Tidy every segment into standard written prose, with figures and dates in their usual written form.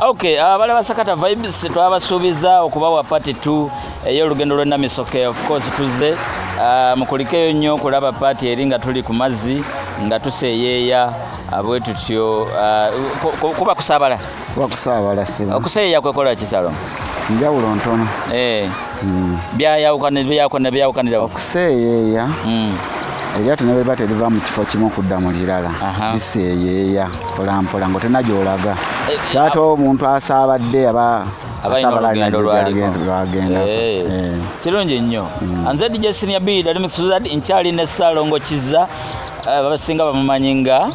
Okay, abale basakata vibes twabasuubiza okubawa part 2 ey'olugendo lw'e Namisoke. Of course tuze mukulikeyo nnyo kulaba part eri nga tuli ku mazzi nga tuseeyeeya abwe tutyo kuba kusaabala siba okuseeyeeya kwekola kisalo njawulo ntono byayawukanira okuseeyeeya eryato ne bweba teriva mu kifo kimu okudda mu lirala liseeyeeya mpolampola ngotenagyolaga ate omuntu asaabadde abalina lwagenda kirungi nnyo nze DJ Senior B Remix nkyali ne Salongo Kiza basinga bamumanyi nga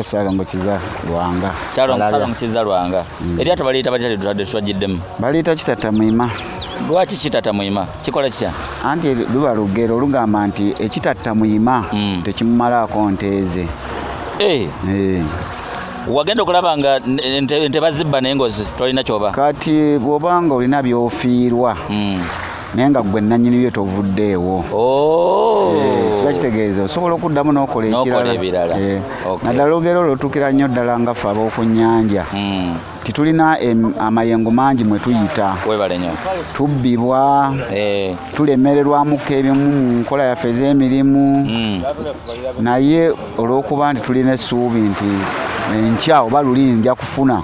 Salongo Kiza Lwanga Salongo Kiza Lwanga eryato baliyita batadde twagiddemu baliyita kitata muyima. Lwaki kitata muyima kikola kitya? Anti luba lugero lugamba nti ekitata muyima tekimumalaako nteeze. Wagenda okulaba nga ente bazibba naye ngozi tolina kyoba kati bw'obanga olina byofiirwa naye nga gwe nannyini byo tovuddeewo kiba kitegeeza osobola okuddamu n'okola ekirala naddala olugero olwotuukira nnyo ddala nga ffe ab'oku nnyanja titulina amayengo mangi mwe tuyita tubbibwa tulemererwamuko ebimu mu nkola yaffe ez'emirimu naye olw'okuba nti tulina essuubi nti enkya oba luli nja kufuna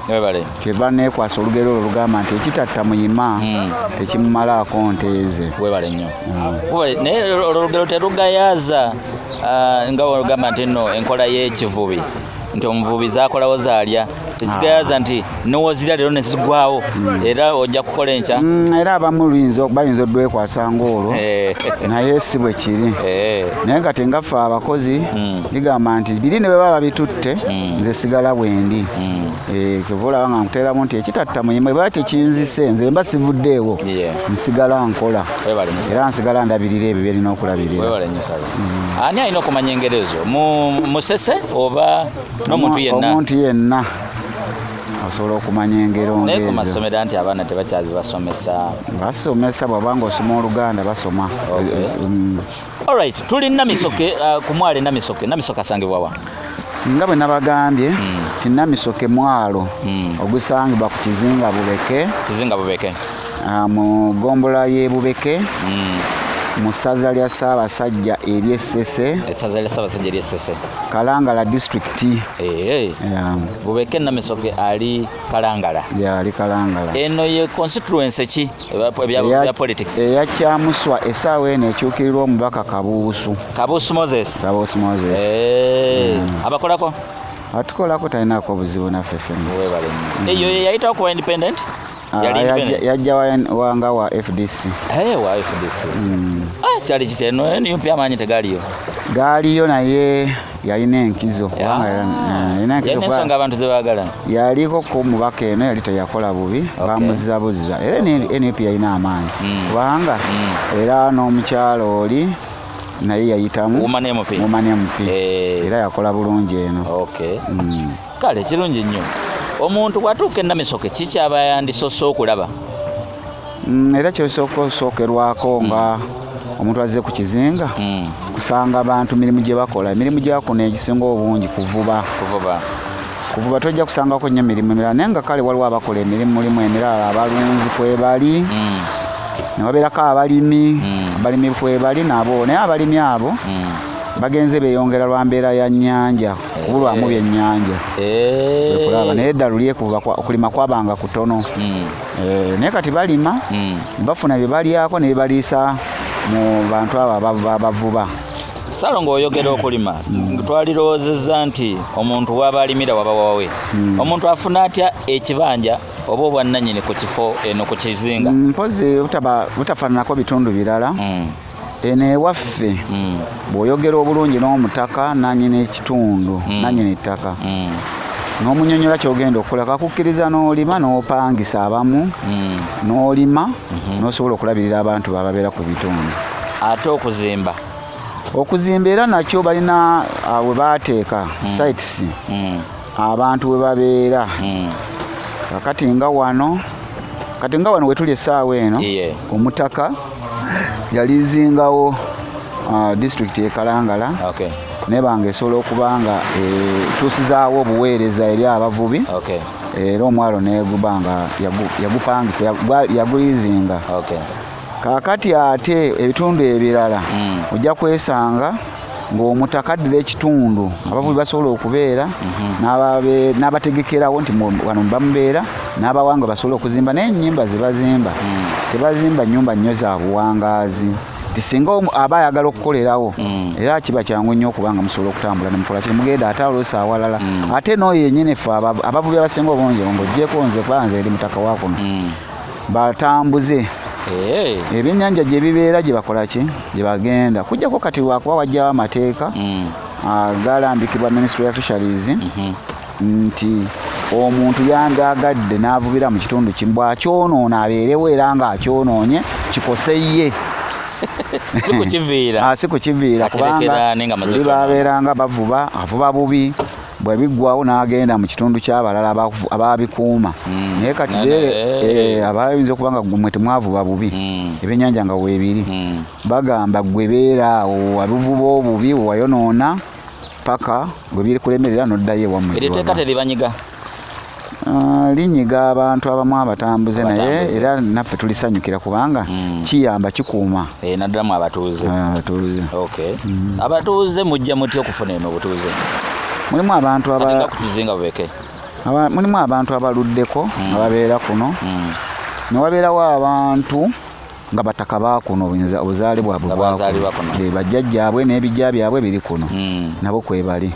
kyeva neekwasa olugero olwo lugamba nti ekitatta muyima tekimumalaako nteeze. Webale nnyo naye olugero terugayaaza nga olugamba nti nno enkola y'ekivubi nti omuvubi zaakolawo zaalya tekigayaaza nti nowozirya leero nezigwawo era ojja kukola enkya era abamu bayinza odwekwasa ng'olwo naye si bwe kiri naye nga tengaffe abakozi ligamba nti biri ne bwe baba bitutte nze sigala bwendi kyova olaba nga nkuteeramu nti ekitatta muyima bwe tekinzise nze mba sivuddeewo nsigala nkola era nsigala ndabirira ebyo byerina okulabirira. Ani alina okumanya engerezo musese oba n'omuntu yenna? Omuntu yenna asobola okumanya engero ngezo. Naye ku masomero anti abaana tebakyazi basomesa bw'obanga osoma Oluganda basoma. Alright, tuli Namisoke ku mwalo Namisoke asangibwa wa? Nga bwe nabagambye ti Namisoke mwalo ogusangibwa ku Kizinga Bubeke mu gombola y'e Bubeke mu ssaza lya Ssaabasajja ery'Essese Kalangala district. Bubeke Namisoke ali Kalangala. Ali Kalangala. Eno ye constituency ki ebya politics? Eya Kyamuswa essaawa eno ekyukirirwa omubaka Kabuusu Moses. Abakolako? Atukolako talinaako obuzibu naffe ffenna. Eyo yayitawo kuba independent? Yajja wanga wa FDC. Wa FDC. Kyali kiteno NUP amaanyi tegaaliyo. Gaaliyo naye yalina enkizo. Ensonga abantu ze baagala. Yaliko ku mubaka eno yali teyakola bubi bamuzabuzza. Era NUP yalina amaanyi. Kubanga era n'omukyalo oli naye yayitamu Woman MP. Era yakola bulungi eno. Kale kirungi nnyo. Omuntu bwatuuka e Namisoke kikyaba yandisoose okulaba? Era kyosookerwako nga omuntu azze ku Kizinga kusanga abantu emirimu gye bakola. Emirimu gye bakola egisinga obungi kuvuba tojja kusangako nnyo emirimu emirala naye nga kale waliwo abakola emirimu mulimu emirala abalunzi kwebali ne wabeerako abalimi kwebali nabo naye abalimi abo bagenze beeyongera lwa mbeera ya nnyanja kubulwamu byennyanja kulaba naye edda luli okulima kwabanga kutono naye kati balima bafuna bye balyako ne bebaliisa mu bantu abo abavuba. Salongo oyogera okulima twaliroozezza nti omuntu waba alimira waba wawe omuntu afuna atya ekibanja oba obwannannyini ku kifo eno ku Kizinga? Mpozi butafaananako bitundu birala. Eno ewaffe bw'oyogera obulungi n'omutaka nannyini ekitundu nannyini ettaka n'omunyonyola ky'ogenda okukola kakukkiriza n'olima n'opangisa abamu n'olima n'osobola okulabirira abantu bababeera ku bitundu. Ate okuzimba era nakyo balina we baateeka sites abantu we babeera kati nga wano we tuli essaawa eno omutaka yalizingawo district e Kalangala naye bange esobola okuba nga tuusizaawo obuweereza eri abavubi era omwalo negubanga yagupangisa yagulizinga. Kakati ate ebitundu ebirala ojja kwesanga ng'omutaka addira ekitundu abavubi basobola okubeera n'abategekerawo nti wano bamubeera n'abawanga basobola okuzimba n'ennyumba ze bazimba tebazimba nnyumba nnyo za buwangaazi nti singa aba ayagala okukolerawo era kiba kyangu nnyo okubanga musobola okutambula nemukola kiri mugenda ate oluusi awalala ate n'oyo yennyini ffe abavubi abasinga obungi ng'oggyeko nze kwanze eri mutaka wa kuno batambuze ebyennyanja gye bibeera gye bakola ki gye bagenda kujjako kati lwakuba wajjawo amateeka galambikibwa Ministry of Fisheries nti omuntu yandagadde n'avubira mu kitundu kimu bw'akyonoona abeerewo era ng'akyonoonye kikoseye si kukiviira kubanga buli babeeranga avuba bubi bwe biggwawo n'agenda mu kitundu ky'abalala ababikuuma naye kati abayinza okuba nga mmwe temwavuba bubi ebyennyanja nga weebiri bagamba gwe beera awo wabivuba obubi wayonoona paka gwe birikulemerera n'oddayo ewammwe. Eryo tteeka teribanyiga? Linyiga abantu abamu abatambuze naye era naffe tulisanyukira kubanga kiyamba kikuuma naddala abatuuze. Abatuuze mujja mutya okufuna eno obutuuze? Mulimu abantu abaluddeko nga babeera kuno newabeerawo abantu nga bataka ba kuno obuzaale bwabwe bajjajjaabwe n'ebijja byabwe biri kuno nabo kwebali.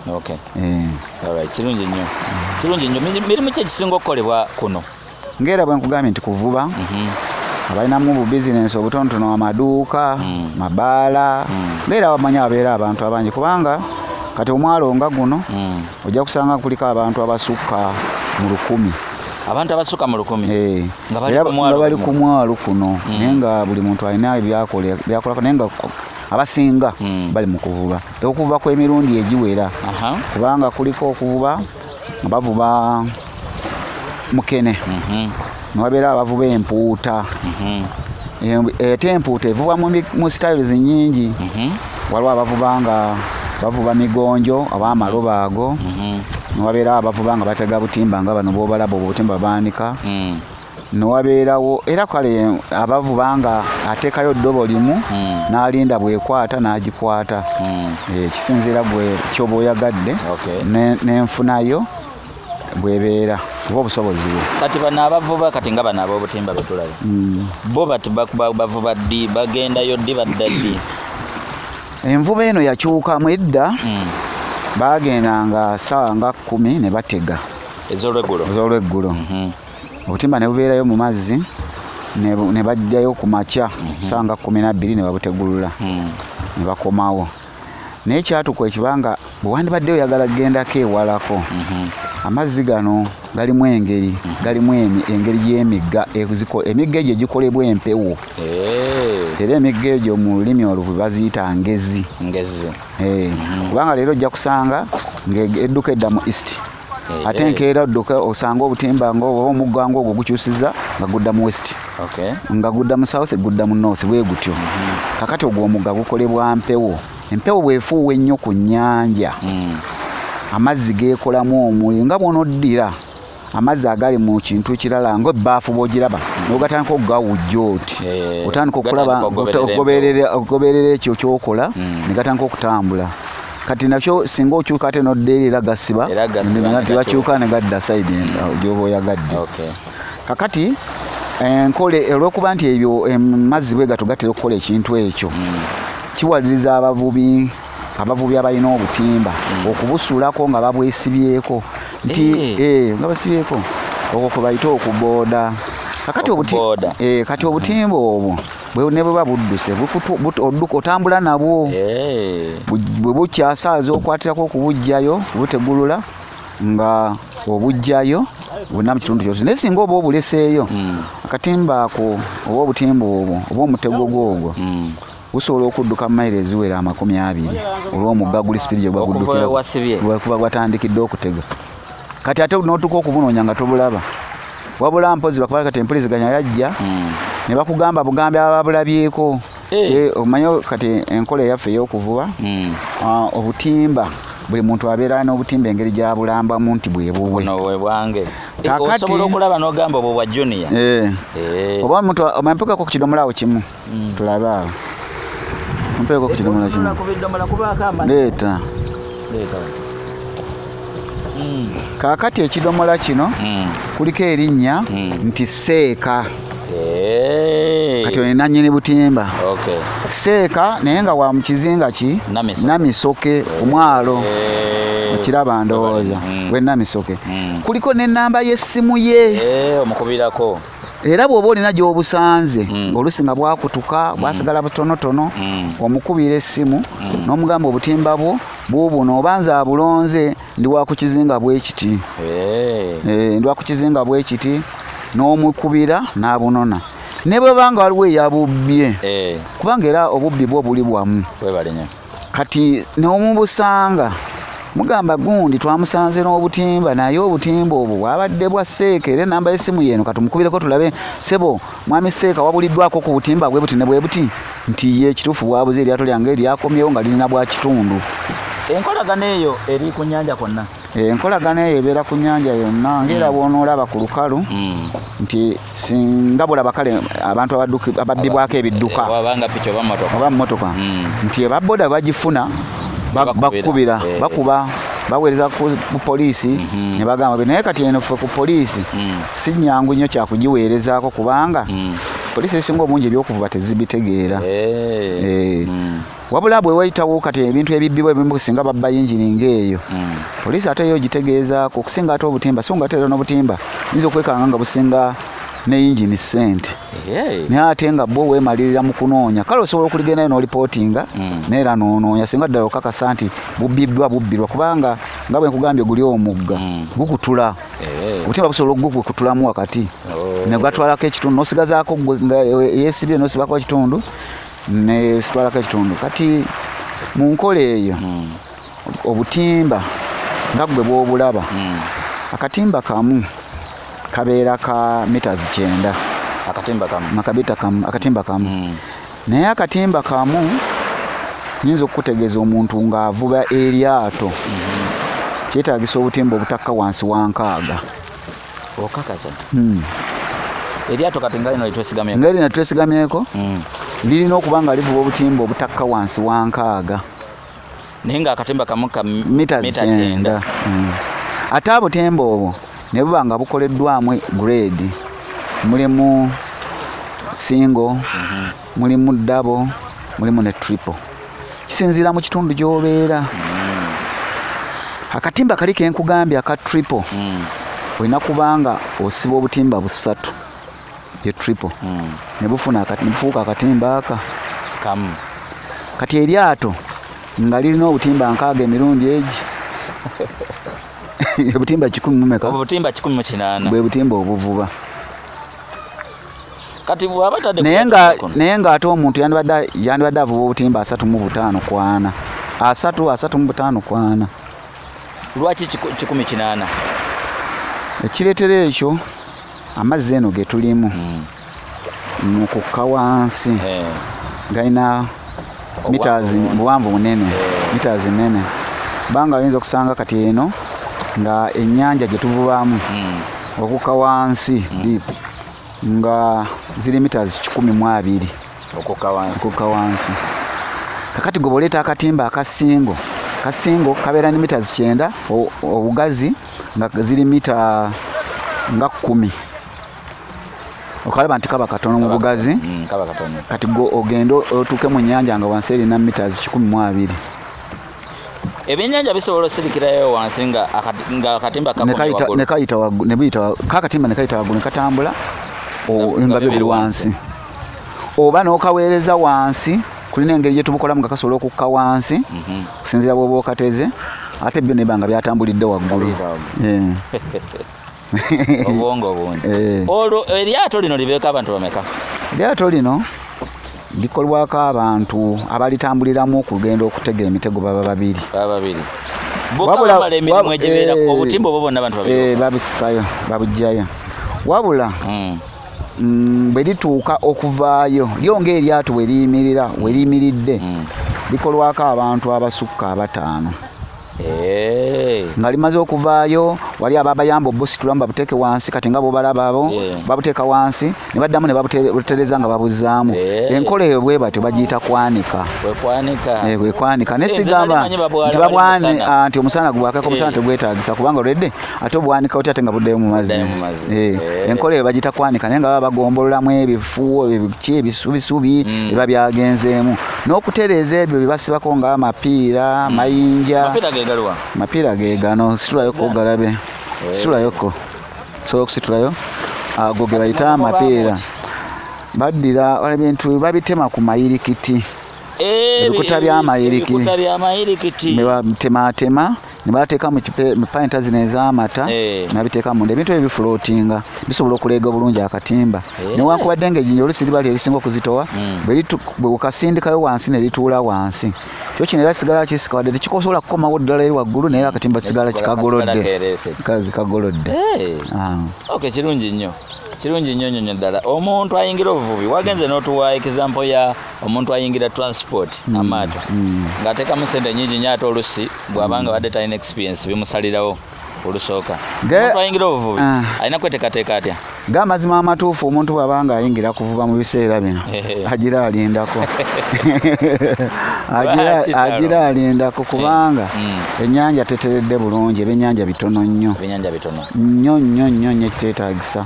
Kirungi nnyo. Mirimu ki ekisinga okukolebwa kuno? Ng'era bwe nkugambye nti kuvuba abalinamu bubizinensi obutonotono amaduuka mabaala ng'era bamanyi abeera abantu abangi kubanga kati omwalo nga guno ojja kusanga kuliko abantu abasukka mu 100. Abantu abasukka mu 100 nga bali ku mwalo kuno naye nga buli muntu alina byakolako naye nga abasinga bali mu kuvuba okuvuba kw'emirundi egiwera kubanga kuliko okuvuba nga bavuba mukene newabeera abavuba empuuta ate empuuta evuba mu styles nnyingi waliwo abavuba nga bavuba migonjo ab'amaloba ago newabeera abavuba nga batega butimba nga bano b'obalaba obutimba baanika newabeerawo era kale abavuba nga ateekayo ddobo limu n'alinda bwekwata n'agikwata kisinziira kyoba oyagadde n'enfunayo bwebeera oba obusobozi bwe. Kati bano abavuba kati nga bano ab'obutimba betulabe bo bavuba ddi bagendayo ddi badda ddi? Envuba eno yakyukamu edda bagendanga ssaawa nga 10 ne batega ez'olweggulo obutimba ne bubeerayo mu mazzi ne bajjayo ku makya ssaawa nga 12 ne babutegulula ne bakomawo naye kyatuka ekibanga bwe wandibadde oyagala kugendako ewalako amazzi gano galimu engeri y'emigga emigga egyo gikolebwa empewo era emigga egyo mu lulimi oluvu baziyita ngezi kubanga leero ojja kusanga ng'edduka edda mu east ate enkeera odduka osanga obutimba oba omugga ng'ogwo gukyusiza nga gudda mu west nga gudda mu south gudda mu north bwe gutyo kakati ogwo omugga gukolebwa mpewo. Empewo bwefuuwa ennyo ku nnyanja amazzi geekolamu omuli nga bw'onoddira amazzi agali mu kintu kirala ng'ebbaafu bw'ogiraba n'ogatandika okugawujja oti otandika okulaba okugoberera ekyo kyokola ne gatandika okutambula kati nakyo singa okyuka ate n'oddeera era gasiba tebakyuka ne gadda sayidi gyoba oyagadde. Kakati enkole olw'okuba nti ebyo amazzi bwe gato gatera okukola ekintu ekyo kiwaliriza abavubi abalina obutimba okubusuulako nga babwesibyeko nti nga basibyeko okwo kwe bayita okubooda. Kati obutimba obwo ne bwe buba budduse otambula nabwo bwe bukyasaaza okwatirako okubugjayo butegulula nga obugjayo bonna mu kitundu kyose naye singa oba obuleseeyo akatimba ako oba obutimba obwo oba omutego gwogwo busobola okudduka mayiro eziwera 20 olw'omugga guli sipidi gye guba gwatandikidde okutega. Kati ate n'otuka okubunoonya nga tobulaba wabula mpozi bakuba kati empuliziganya yajja ne bakugamba bugambe ababulabyeko omanyi kati enkola eyaffe ey'okuvuba obutimba buli muntu abeera n'obutimba engeri gyabulambamu nti bwebubwe bwe bwange osobola okulaba n'ogamba obwo bwa junior oba omuntu omampekako ku kidomola awo kimu tulabe awo ompekako ku kidomola kimu leeta kaakati ekidomola kino kuliko erinnya nti Seeka kati ono nannyini butimba Seeka naye nga wa mu kizinga ki Namisoke omwalo okiraba ndowooza we Namisoke kuliko n'ennamba y'essimu ye omukubirako era bw'oba olina gy'obusanze olusi nga bwakutuka bwasigala butonotono omukubira essimu n'omugamba obutimba bwo buubuno oba nze abulonze ndi wa ku kizinga bwe kiti ndi wa ku kizinga bwe kiti n'omukubira n'abunona ne bweba nga waliwo eyabubbye kubanga era obubbi bwo buli bwamu kati n'omubusanga mugamba gundi twamusanze n'obutimba naye obutimba obwo bwabadde bwa Seeka era enamba y'essimu yeno katumukubireko tulabe sebo mwami Seeka wabuliddwako ku butimba bwe buti ne bwe buti nti ye ekituufu bwabuze eryato lyange eryakomyewo nga lirina bwa kitundu. Enkolagana eyo eri ku nnyanja kwonna enkolagana eyo ebeera ku nnyanja yonna ng'era bw'onoolaba ku lukalu nti singa bulaba kale abantu ababbibwako ebidduka oba mmotoka nti ebabboda bagifuna bakubira bakuba baweereza ku poliisi ne bagamba naye kati eno ffe ku poliisi si nnyangu nnyo kyakugiweerezaako kubanga poliisi esinga obungi ebyokuvuba tezibitegeera wabula bwe wayitawo kati ebintu ebibbibwa ebimu singa babba yingini ng'eyo poliisi ate yo gitegeezaako okusinga ate obutimba so nga ate era n'obutimba yinza okwekanga nga businga ne yingini ssente naye ate nga bo weemalirira mu kunoonya kale osobola okuligendayo n'olipootinga neera n'onoonya singa ddala okakasa nti bubbirwa kubanga nga bwe nkugambye guli omugga gukutula obutimba busobola okugukutulamu wakati ne gatwalako ekitundu n'osigazaako nga yeesibye n'osibako ekitundu nesitwalako ekitundu kati mu nkola eyo obutimba nga gwe bw'obulaba akatimba kamu kabeera ka meters 9 akatimba kamu naye akatimba kamu nyinza okukutegeeza omuntu ng'avuba eryato kyetaagisa obutimba obutakka wansi wa 6 okakasa eryato kati nga lino litwesigamyeko lirina okuba nga livuba obutimba obutakka wansi wa 6 naye nga akatimba kamu ka meters 9 ate obutimba obwo ne buba nga bukoleddwamu grade mulimu single mulimu double mulimu ne triple kisinziira mu kitundu gy'obeera akatimba kali kenkugambye aka triple olina kubanga osiba obutimba 3 ye triple ne bufuuka akatimba aka kamu kati eryato nga lirina obutimba 6 emirundi egi obutimba 10 obutimba 18 bwe butimba obuvuba kati bwabatadde naye nga ate omuntu yandibadde avuba obutimba 35 kwana 35 kwana lwaki 18 ekireetera ekyo amazzi eno ge tulimu mukukka wansi galina buwanvu bunene mitazi nene banga oyinza okusanga kati eno nga ennyanja gye tuvubamu okukka wansi deep nga ziri meters 12 okukka wansi kakati gwe boleeta akatimba akasingo kabeera ne meters 9 obugazi nga ziri mita nga 10 okalaba nti kaba katono mu bugazi kati gwe ogenda otuuke mu nnyanja nga wansi erina meters 12 ebyennyanja bisobola osirikirayo wansi nga akatimba kakatimba ne kayita waggulu ne katambula nga biri wansi oba n'okaweereza wansi kulina engeri gye tubukolamu nga kasobola okukka wansi okusinziira bw'oba okateze ate byo ne banga byatambulidde waggulu obwongo bungi olwo eryato lino libeeko abantu bameka eryato lino likolwako abantu abalitambuliramu okugenda okutega emitego baba babiri bokabamala emirimu egibeera obutimba obwo bonna abantu babiri babisikayo babujjayo wabula bwe lituuka okuvaayo lyo ng'eryato we liyimiridde likolwako abantu abasukka 5 nga limaze okuvaayo wali ababayamba obusitula babuteeke wansi kati nga bo balaba abo babuteeka wansi ne baddamu ne babutereza nga babuzaamu enkola eyo bwe batyo bagiyita kwanika kwekwanika nesigamba nti babwane nti omusana gubwakako omusana tegwetaagisa kubanga olwedde ate obwanika otya ate nga buddeyo mu mazzi enkola eyo bagiyita kwanika naye nga baba bagombololamu ebifuwo ebisubi eba byagenzeemu n'okutereeza ebyo bye basibako ng'amapiira mayinja mapiira ge gano situlayoko ogalabe situlayoko sobola okusitulayo ago ge bayita amapiira baddira wala bintu babitema ku mayirikiti ebikuta by'amayirikiti ne batematema ne bateeka mu payinta zino ez'amata nabiteeka munda ebintu ebyo bifulootinga bisobola okuleega bulungi akatimba newankubadde ng'ejjinja olusi liba lyerisinga okuzitowa bwe ukasindikayo wansi ne lituula wansi kyo kino era kisigala kisikawadde tekikosobola kukomawo ddala eri waggulu naye akatimba kisigala kikagolodde. Kirungi nnyo nnyo ddala. Omuntu ayingira obuvubi wagenze n'otuwa example ya omuntu ayingira transport amaato ng'ateekamu ssente nnyingi nnyo ate olusi bw'abanga badde talina experience bimusalirawo olusooka. Omuntu ayingira obuvubi alina kweteekateeka atya? Ng'amazima amatuufu omuntu bw'abanga ayingira kuvuba mu biseera bino agira alindako kubanga ennyanja teteredde bulungi ebyennyanja bitono nnyo nnyo ekiteetaagisa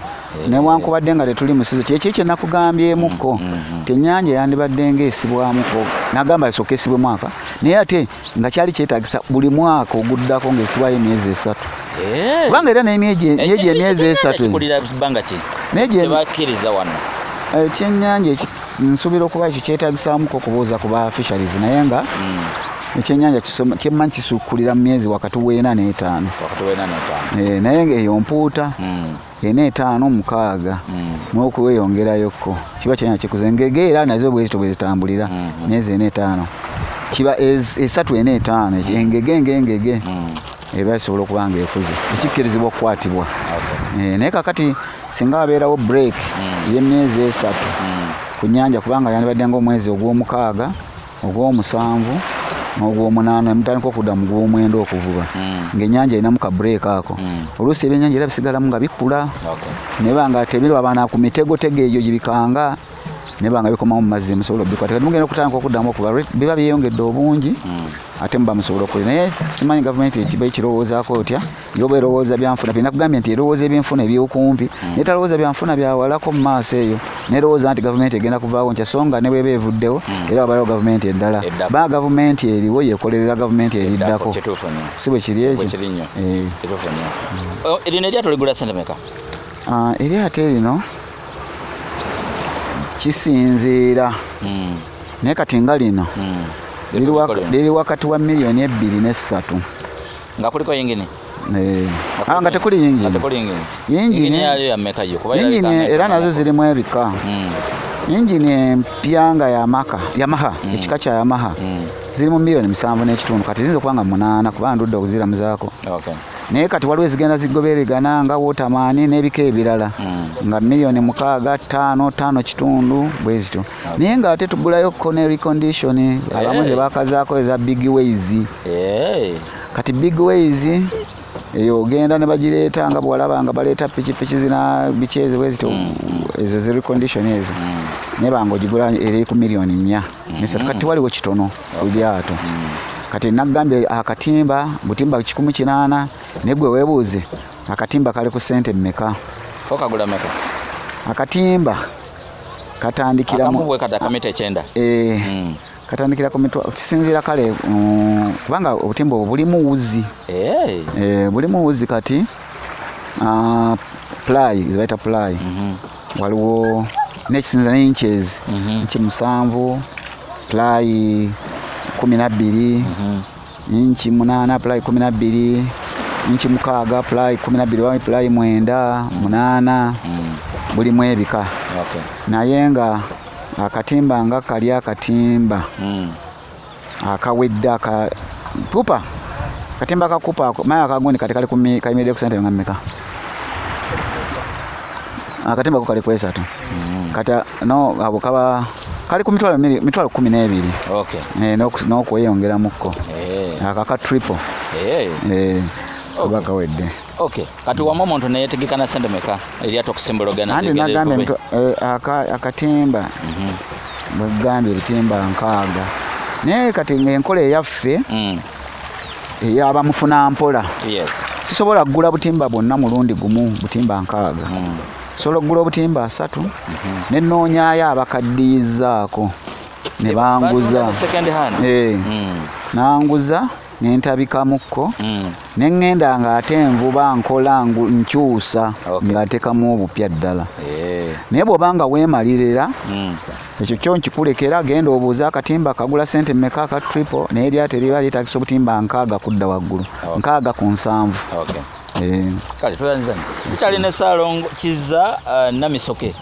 newankubadde nga tetuli musizo kyekyo kye nakugambyemukko tennyanja yandibadde ng'esibwamuko nagamba esooka esibwe mwaka naye ate nga kyali kyetaagisa buli mwaka oguddako ng'esibwayo emyezi 3 kubanga era n'emyezi emyezi 3 ekyennyanja nsuubira okuba ekyo kyetaagisamuko okubuuza ku ba fisheries naye nga ekyennyanja kyemmanyi kisukkulira mu myezi wakati w'4 n'5 naye ng'eyo mpuuta 4, 5, 6 n'okuweyongerayoko kiba kyennyanja kikuze ngege era nazo bwezito bwe zitambulira myezi 4, 5 kiba 3, 4, 5 engege eba esobola okuba nga ekuze ekikkirizibwa okukwatibwa naye kakati singa wabeerawo break y'emyezi 3 ku nnyanja kubanga yandibadde ng'omwezi ogw'omukaaga ogw'omusanvu n'ogw'omunaana mutandika okudda mu gw'omwenda okuvuba ng'ennyanja erinamu ka break ako oluusi ebyennyanja era bisigalamu nga bikula naye banga tebirwabana ku mitego eyo gibikanga naye banga bikomamu mu mazzi musobola obikwata kati mugenda okutandika okuddamu okuba biba byeyongedde obungi ate muba musobola okukola naye simanyi gavumenti ekiba ekirowoozaako otya yoba erowooza byanfuna birina kugambye nti erowooza ebyenfuna ebyokumpi naye talowooza byanfuna byawalako mu maaso eyo nerowooza nti gavumenti egenda kuvaawo nkya songa ne bweba evuddewo era wabalawo gavumenti eddala ba gavumenti eriwo yekolerera gavumenti eriddako si bwe kiri ekyo erino eryato ligula ssente mmeka? Eryato erino kisinziira naye kati nga lino liri wakati wa miliyoni 2 ne 3 nga kuliko yingini nga tekuli yingini era nazo zirimu ebika yingini empya nga Yamaha ekika kya Yamaha ziri mu miliyoni 7 n'ekitundu kati ziyinza okuba nga 8 kuba ndudde okuziramuzaako naye kati waliwo ezigenda zigobereragana nga Waterman n'ebika ebirala nga miliyoni 6, 5 kitundu bwe zityo naye nga ate tugulayo ne recondition abamu ze bakazaako eza big ways kati big ways eyo ogenda ne bagireeta nga bwalaba nga baleeta pikipiki zina bikyezi bwe zityo ezo zi recondition ezo naye banga ogigula eri ku miliyoni 4 nesatu kati waliwo kitono ku lyato kati nagambye akatimba butimba 180 negwe weebuuze akatimba kali ku ssente mmeka? Okagula mmeka? Akatimba katandikira mu kamita 9 katandikira ku mitwa kisinziira kale kubanga obutimba obwo bulimu wuzi bulimu wuzi kati ply zibaita ply waliwo nekisinziira ne inches inchi 7 ply 12 inchi 8 ply 12 inchi 6 ply 12 ply 9 bulimu ebika naye nga akatimba nga kali akatimba akawedde kupa katimba kakupa maya akagundi kati kali kayimiridde ku ssente nga mmeka? Akatimba ko kali ku 3 kati no abo kaba kali ku mitwalo 12 n'okweyongeramuko akaka triple oba kawedde. Okay, kati wamu omuntu neyetegekana sente meka eryato okusimbulagana andi nagambye akatimba bwegambye ebitimba 6 naye kati enkola eyaffe eyaba mufuna mpola sisobola kugula butimba bwonna mulundi gumu butimba 6 sobola kugula obutimba 3 nenoonyayo abakaddiyizaako ne banguza nanguza nentabikamuko neŋŋenda ng'ate envuba nkola nkyusa ng'atekamu obupya ddala naye bw'oba nga weemalirira ekyo kyo nkikulekera genda obuuza akatimba kagula sente mmeka aka triple naye eryato eriba lyetagisa obutimba 6 kudda waggulu 6 ku 7. Kale tuyanzani tukyalina Ssaalongo Kizza Namisoke.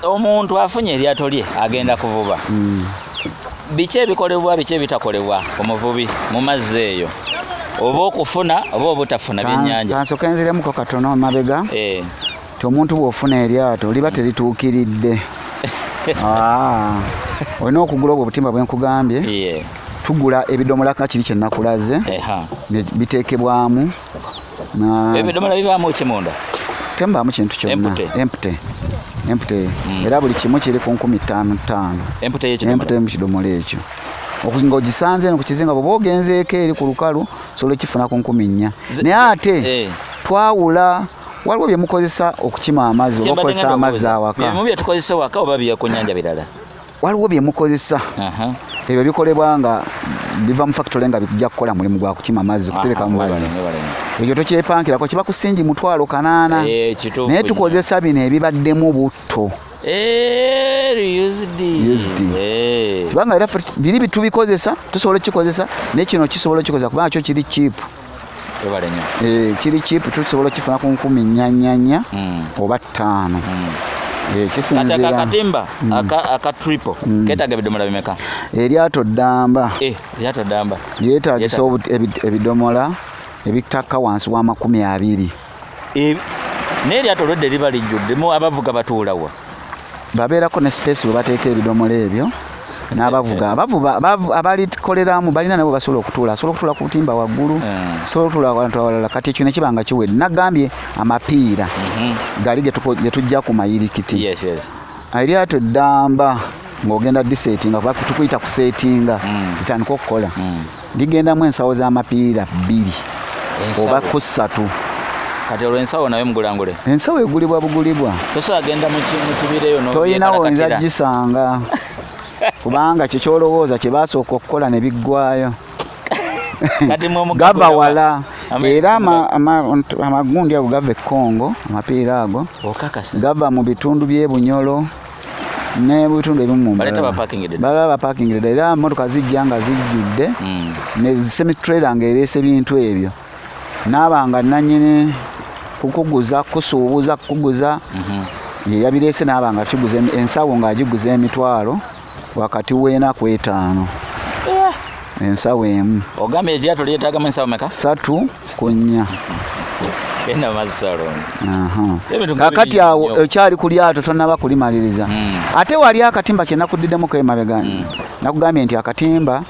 Omuntu afunye eryato lye agenda kuvuba biki ebikolebwa biki ebitakolebwa omuvubi mu mazzi eyo oba okufuna oba obutafuna byennyanja? Kansooka enziremu katono mabega ti omuntu bw'ofuna eryato liba terituukiridde. Olina okugula obwo obutimba bwenkugambye tugula ebidomola nga kiri kyenakulaze biteekebwamu. Ebidomola bibaamu ki munda? Tembaamu kintu kyonna empty era buli kimu kiri ku 15,500 empty mu kidomola ekyo okuginga ogisanze ku kizinga bw'oba ogenzeeko eri ku lukalu sobola okifuna ku 4,000 naye ate twawula waliwo bye mukozesa okukima amazzi oba okozesa amazzi awaka bye tukozesa waka oba bye ku nnyanja birala waliwo bye mukozesa ebyo bikolebwa nga biva mu factory nga bijja kukola mulimu gwa kukima amazzi kutereka mu bibala ekyo tokyepankirako kiba ku singi 8,000 naye tukozesa bino ebibaddemu butto kubanga era biri bitubikozesa tusobola okukikozesa naye kino kisobola okukikozesa kubanga kyo kiri cheap kiri cheap tusobola okifuna ku 10,000 oba 5. Kisinzira akatimba aka triple ketaga ebidomola bimeka? Eryato ddamba yeetagisa ebidomola ebitaka wansi wa 20. N'eryato lwedde liba lijjuddemu abavuga batuulawa babeerako ne space we bateeka ebidomola ebyo n'abavuga abalikoleramu balina nabo basobola okutuula ku butimba waggulu sobola okutuula abantu abalala kati ekyo nekibanga kiwedde nagambye amapiira gali ge tujja ku mayirikiti eryato ddamba ng'ogenda disetinga kuba tukuyita kusetinga tutandika okukola ligendamu ensawo z'amapiira 2 oba ku 3. Kati olwo ensawo nayo mugulangule? Ensawo egulibwa bugulibwa tosobola genda mu kibireyo toyinawo oyinza gisanga kubanga kyekyolowooza kye basooka okukola ne biggwayo gava wala era amagundi ago gava e Congo amapiira ago gava mu bitundu by'e Bunyolo ne bitundu ebimu balaba bapakingire era motoka zijja nga zijjudde ne semi-trailer ng'ereese bintu ebyo n'abanga nannyini kukuguza kusuubuza kukuguza yabireese n'abanga kiguza ensawo ng'agiguza emitwalo wakati w'ena ku 5 ensawo emu. Ogambye eryato lyetaagamu ensawo meka? 3 ku 4. Genda mazzi Ssaalongo. Kakati awo ekyali ku lyato tonnaba kulimaliriza ate wali akatimba kye nakuddiddemu emabega nakugambye nti akatimba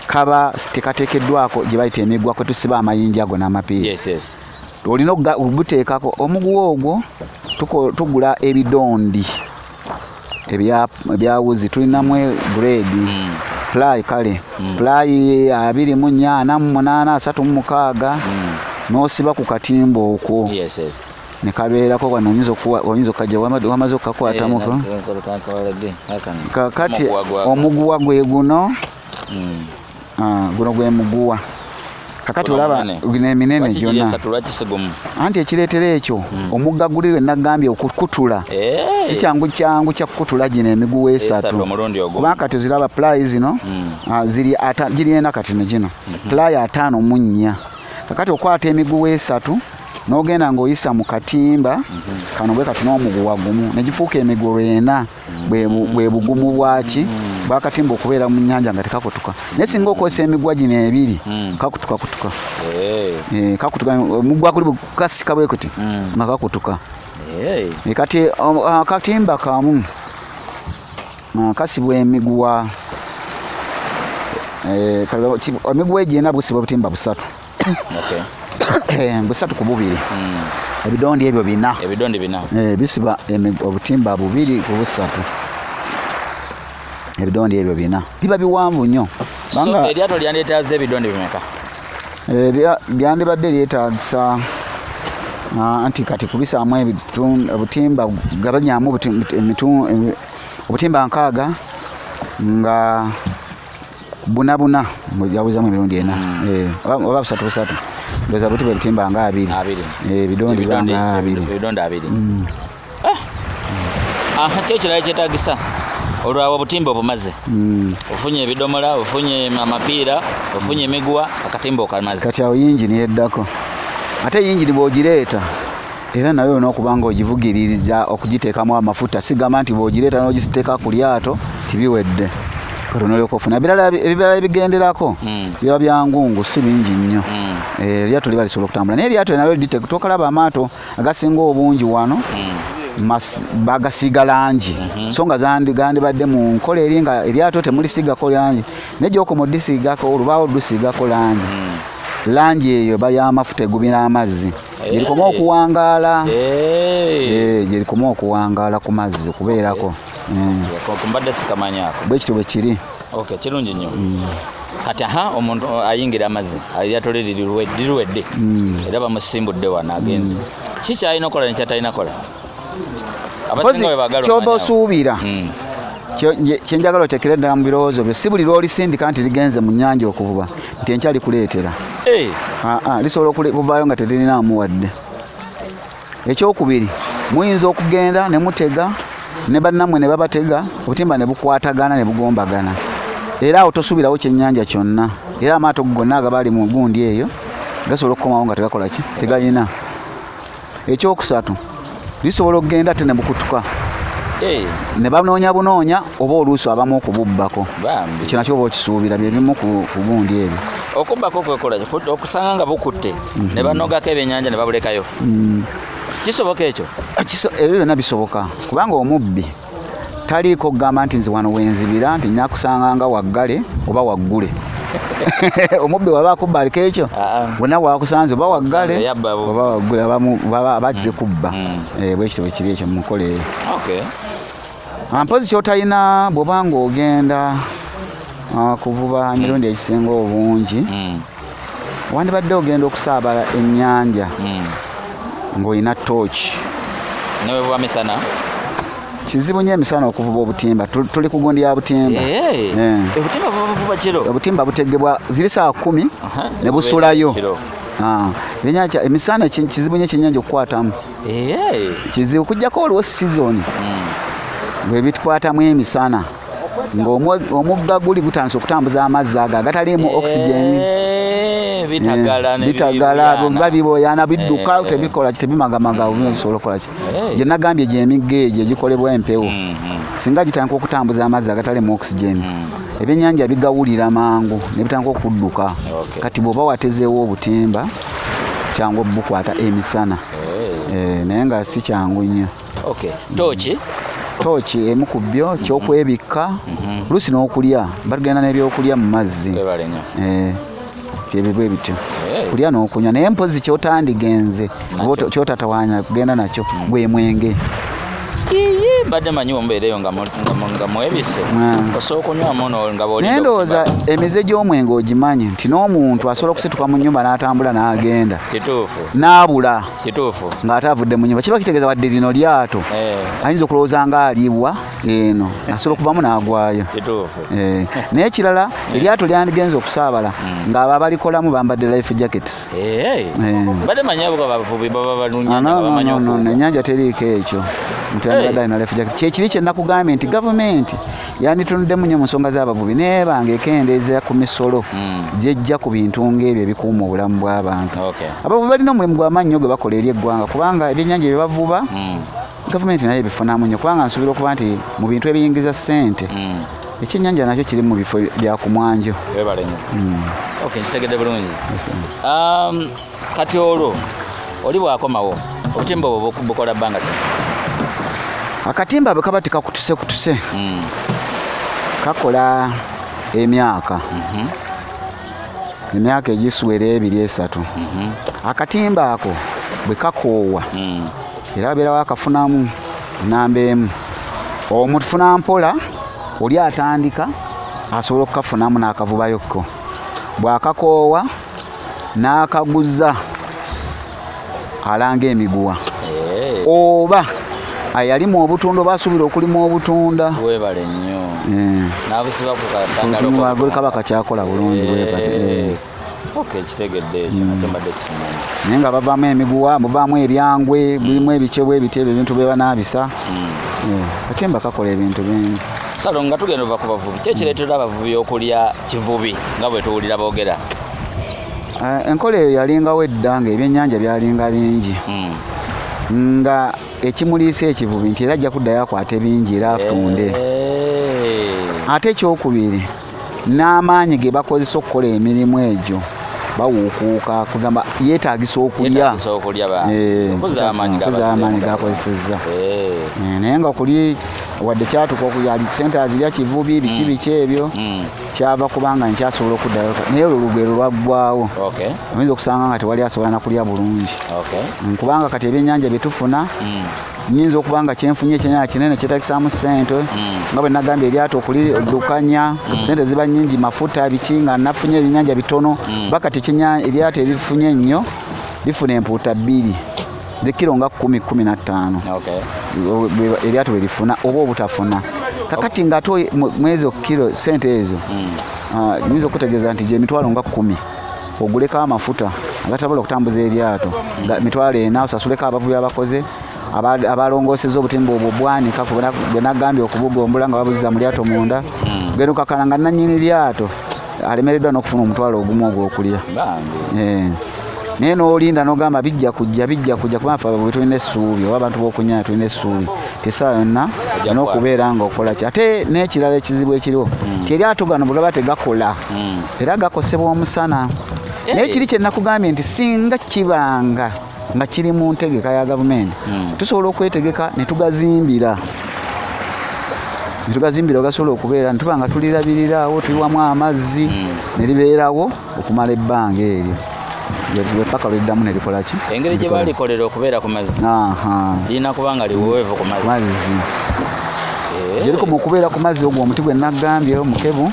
kaba tekateekeddwako gye bayita emigwa kwe tusiba amayinja ago n'amapiira olina okuguteekako omuguwa ogwo tugula ebidondi ebyawuzi tulinamu grade ply kale ply 24,836 n'osiba ku katimba okwo ne kabeerako wano oyinza okajja wamaze okukakwatamuko kakati omuguwa gwe guno gwe muguwa kakati olaba eminene gyonna anti ekireetera ekyo omugga guli we nagambye okukutula si kyangu kyakukutula gino emiguwa 3 kubanga kati oziraba ply zino giri ena kati negino ply 5 kakati okwata emiguwa 3 n'ogenda ng'oyisa mu katimba kano bwe kati n'omuguwa gumu negifuuka emigolo 4 bwe bugumu bwaki bwakatimba okubeera mu nnyanja nga tekakutuka naye singa okozesa emiguwa gino 2 kakutuka kakutuka omugwa kuli kasika bwe kuti nga kakutuka kati akatimba kamu kasibwa emiguwa emiguwa egyena busiba obutimba busatu busatu ku bubiri ebidondi ebyo bina bisiba obutimba bubiri ku busatu ebidondi ebyo bina biba biwanvu nnyo. Eryato lyandetaaza ebidondi bimeka? Lyandibadde lyetaagisa anti kati kubisaamu obutimba gabanyamu obutimba nkaaga nga buna yabuzamu emirundi ena oba busatu ndoza butimba ebitimba nga 2 ebidondi banga 2 kyo ekirala kyetaagisa olwawo obutimba obumaze ofunye ebidomola ofunye amapiira ofunye emiguwa akatimba okamaze kati awo yingini yeddako ate yingini bw'ogireeta era nayo olina okuba nga ogivugiririza okugiteekamu amafuta sigamba nti bw'ogireeta n'ogiteeka ku lyato tibiwedde katonolyoka ofuna ebibala ebigenderako biba byangungu si bingi nnyo eryato liba lisobola okutambula naye eryato nalyo tokalaba amaato agasinga obungi wano bagasiiga langi so nga gandibadde mu nkola eri nga eryato temulisiigako langi naye gyokoma odisiigako olubaawo olusiigako langi eyo bayamafuta egubira amazzi gyerikoma okuwangaala gyerikoma okuwangaala ku mazzi okubeerako mbadde sikamanyako bwe kityo bwe kiri kirungi nnyo kati omuntu ayingira amazzi eryato lye liruwedde era bamusimbudde wano agenze kikyalina okola nekyatalina kola kyoba osuubira kyenjagala otekere ddala mu birowoozo byo si buli lw'olisindika nti ligenze mu nnyanja okuvuba nti enkya likuleetera lisobola okuvaayo nga terinamu wadde. Ekyokubiri muyinza okugenda ne mutega ne bannammwe ne babatega obutimba ne bukwatagana ne bugombagana era awo tosuubirawo kyennyanja kyonna era amaato gonna agabali mu gundi eyo gasobola okukomawo nga tegakola ki tegayina. Ekyokusatu lisobola okugenda ate ne bukutuka ne banoonya bunoonya oba oluusi abamu okububbako ekyo nakyo oba okisuubira bye bimu ku gundi ebyo. Okubbako kwekola okusanga nga bukutte ne banogako ebyennyanja ne babulekayo kisoboka ekyo? Ebyo byonna bisoboka kubanga omubbi taliiko kugamba nti nze wano wenzibira nti nyakusanga nga waggale oba waggule omubbi waba akubbaliko ekyo bonna bwakusanze oba waggale oba waggule abagize kubba bwekityo bwe kiri ekyo mukola eyo. Mpozi kyotalina bw'obanga ogenda kuvuba emirundi egisinga obungi wandibadde ogenda okusaabala ennyanja ng'olina tooki newevuba misana kizibu nnyo emisana okuvuba obutimba tuli ku gundi ya butimba obutimba butegebwa ziri saa 10 ne busulayo emisana kizibu nnyo ekyennyanja okukwatamu kizibu kujjako olwo sizoni bwe bitukwatamu emisana ng'omugga guli gutandise okutambuza amazzi ago agataliimu oxygeni bitagala babiboyana bidduka tebikola tebimagamaga bisobola okukola ki gye nagambye gy'emigga egyo egikolebwa empewo singa gitandika okutambuza amazzi agataliimu oxygeni ebyennyanja bigawulira mangu ne bitandika okudduka kati bw'oba watezeewo obutimba kyangu obukwata emisana naye nga si kyangu nnyo. Tooki emu ku byo kyokwebikka lusi n'okulya bagenda n'ebyokulya mu mazzi byebibwe bityo kulya n'okunywa naye mpozi kyotandigenze kyotatawanya kugenda nakyo gwe mwenge mbadde manyi ombeereyo nga mwebise osooka okunywamu nga bw'olidde naye ndowooza emize gy'omwenge ogimanyi nti n'omuntu asobola okusituka mu nnyumba n'atambula n'agenda n'abula ng'ate avudde mu nnyumba kiba kitegeeza wadde lino lyato ayinza okulowooza nga aliibwa eno asobola okuvamu n'agwayo naye ekirala eryato lyandigenze okusaabala ng'abo abalikolamu bambadde life jackets. Ennyanja teriiko ekyo mutendera na life jacket kyekiri kye nakugambye nti gavumenti yanditunuddemu nnyo mu nsonga z'abavubi nebanga ekendeeza ku misolo gyejja ku bintu ng'ebyo ebikuuma obulamu bw'abantu. Abavubi balina omulimu gw'amaanyi nnyo gwe bakola eri eggwanga kubanga ebyennyanja bye bavuba gavumenti nayo ebifunamu nnyo kubanga nsuubira okuba nti mu bintu ebiyingiza ssente ekyennyanja nakyo kiri mu bifo bya ku mwanjo. Nkitegedde bulungi. Kati olwo oli bwakomawo obutimba obwo bukola bbanga ki? Akatimba bwe kaba tekakutuse kakola emyaka emyaka egisuwera 2-3 akatimba ako bwe kakoowa era abeerawo akafunamu namba emu omufuna mpola oli atandika asobola okukafunamu n'akavubayokko bw'akakoowa n'akaguza alanga emiguwa oba ayalimu obutunda oba asuubira okulima obutunda webale nnyo n'abusiba ku katangalo kaba kakyakola bulungi kitegedde ekyo ate mbadde simanyi naye nga bavaamu emiguwa muvaamu ebyangwe birimu ebicebwa ebiti ebyo ebintu bye banaabisa katimba kakola ebintu bingi salo nga tugenda ova ku bavubi kyekireetera abavubi okulya kivubi nga bwe tuwulira boogera enkola eyo yalingawo edda nga ebyennyanja byalinga bingi nga ekimuliisa ekivubi nti era ajja kuddayo akwate bingi era atunde ate ekyokubiri n'amaanyi ge bakozesa okukola emirimu egyo bawuukuuka kugamba yeetaagisa okulya amaanyi gakozesezza naye nga kuli wadde kyatuka okulyali sente azirya kivubi biki ebyo kyava kubanga nkyasobola okuddayo naye olwo olugero lwaggwawo oyinza okusanga nga tewali asobola nakulya bulungi kubanga kati ebyennyanja byetufuna nyinza okuba nga kyenfunye ekyennyanja kinene kyetagisaamu sente nga bwe nagambye eryato okulidukanya sente ziba nnyingi mafuta biki nga nafunye ebyennyanja bitono bakati eryato erifunye ennyo lifuna empuuta 2 zekiro nga 10-15 eryato bwe lifuna oba obutafuna kakati nga ate mwezo kiro sente ezo nyinza okutegeeza nti gyemitwalo nga 10 oguleko amafuta agatabola okutambuza eryato mitwalo 4 osasuleko abavubi abakoze abalongooseza obutimba obwo bwanika bwe nagambye okubugombola nga babuziza mu lyato munda genda okakana nga nannyini lyato alemereddwa n'okufuna omutwalo ogumu ogw'okulya naye n'olinda n'ogamba bijja kujja kubanga fe abavubi tulina essuubi oba abantu b'okunyanya tulina essuubi tesaawa yonna n'okubeera nga okola ki ate n'ekirala ekizibu ekiriwo ti eryato gano bwe gaba tegakola era gakosebwa omusana naye kiri kye nakugambye nti singa kibanga nga kiri mu ntegeka ya gavumenti tusobola okwetegeka ne tugazimbira gasobola okubeera nituba nga tulirabiriraawo tuliwamu amazzi ne libeerawo okumala ebbanga eryo ppaka lweddamu ne likola ki engeri gye balikolera okubeera ku mazzi lirina kubanga liweevu ku mazzi gyeriko mu kubeera ku mazzi ogwo omuti gwe nagambye mukebu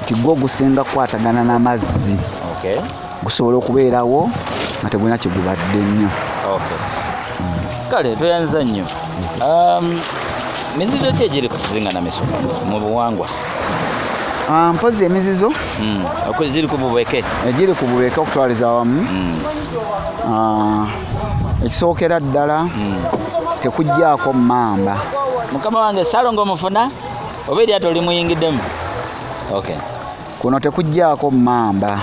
nti gwo gusinga kukwatagana n'amazzi gusobola okubeerawo nga tegulina kigubadde nnyo kale toyanza nnyo mizizo ki egiri ku Kizinga Namiso mu buwangwa mpozi emizizo ziri ku bubeke egiri ku bubeke okutwaliza wamu ekisookera ddala tekugjaako mamba mukama wange Salongo mufuna oba eryato limuyingiddemu kuno tekugjaako mamba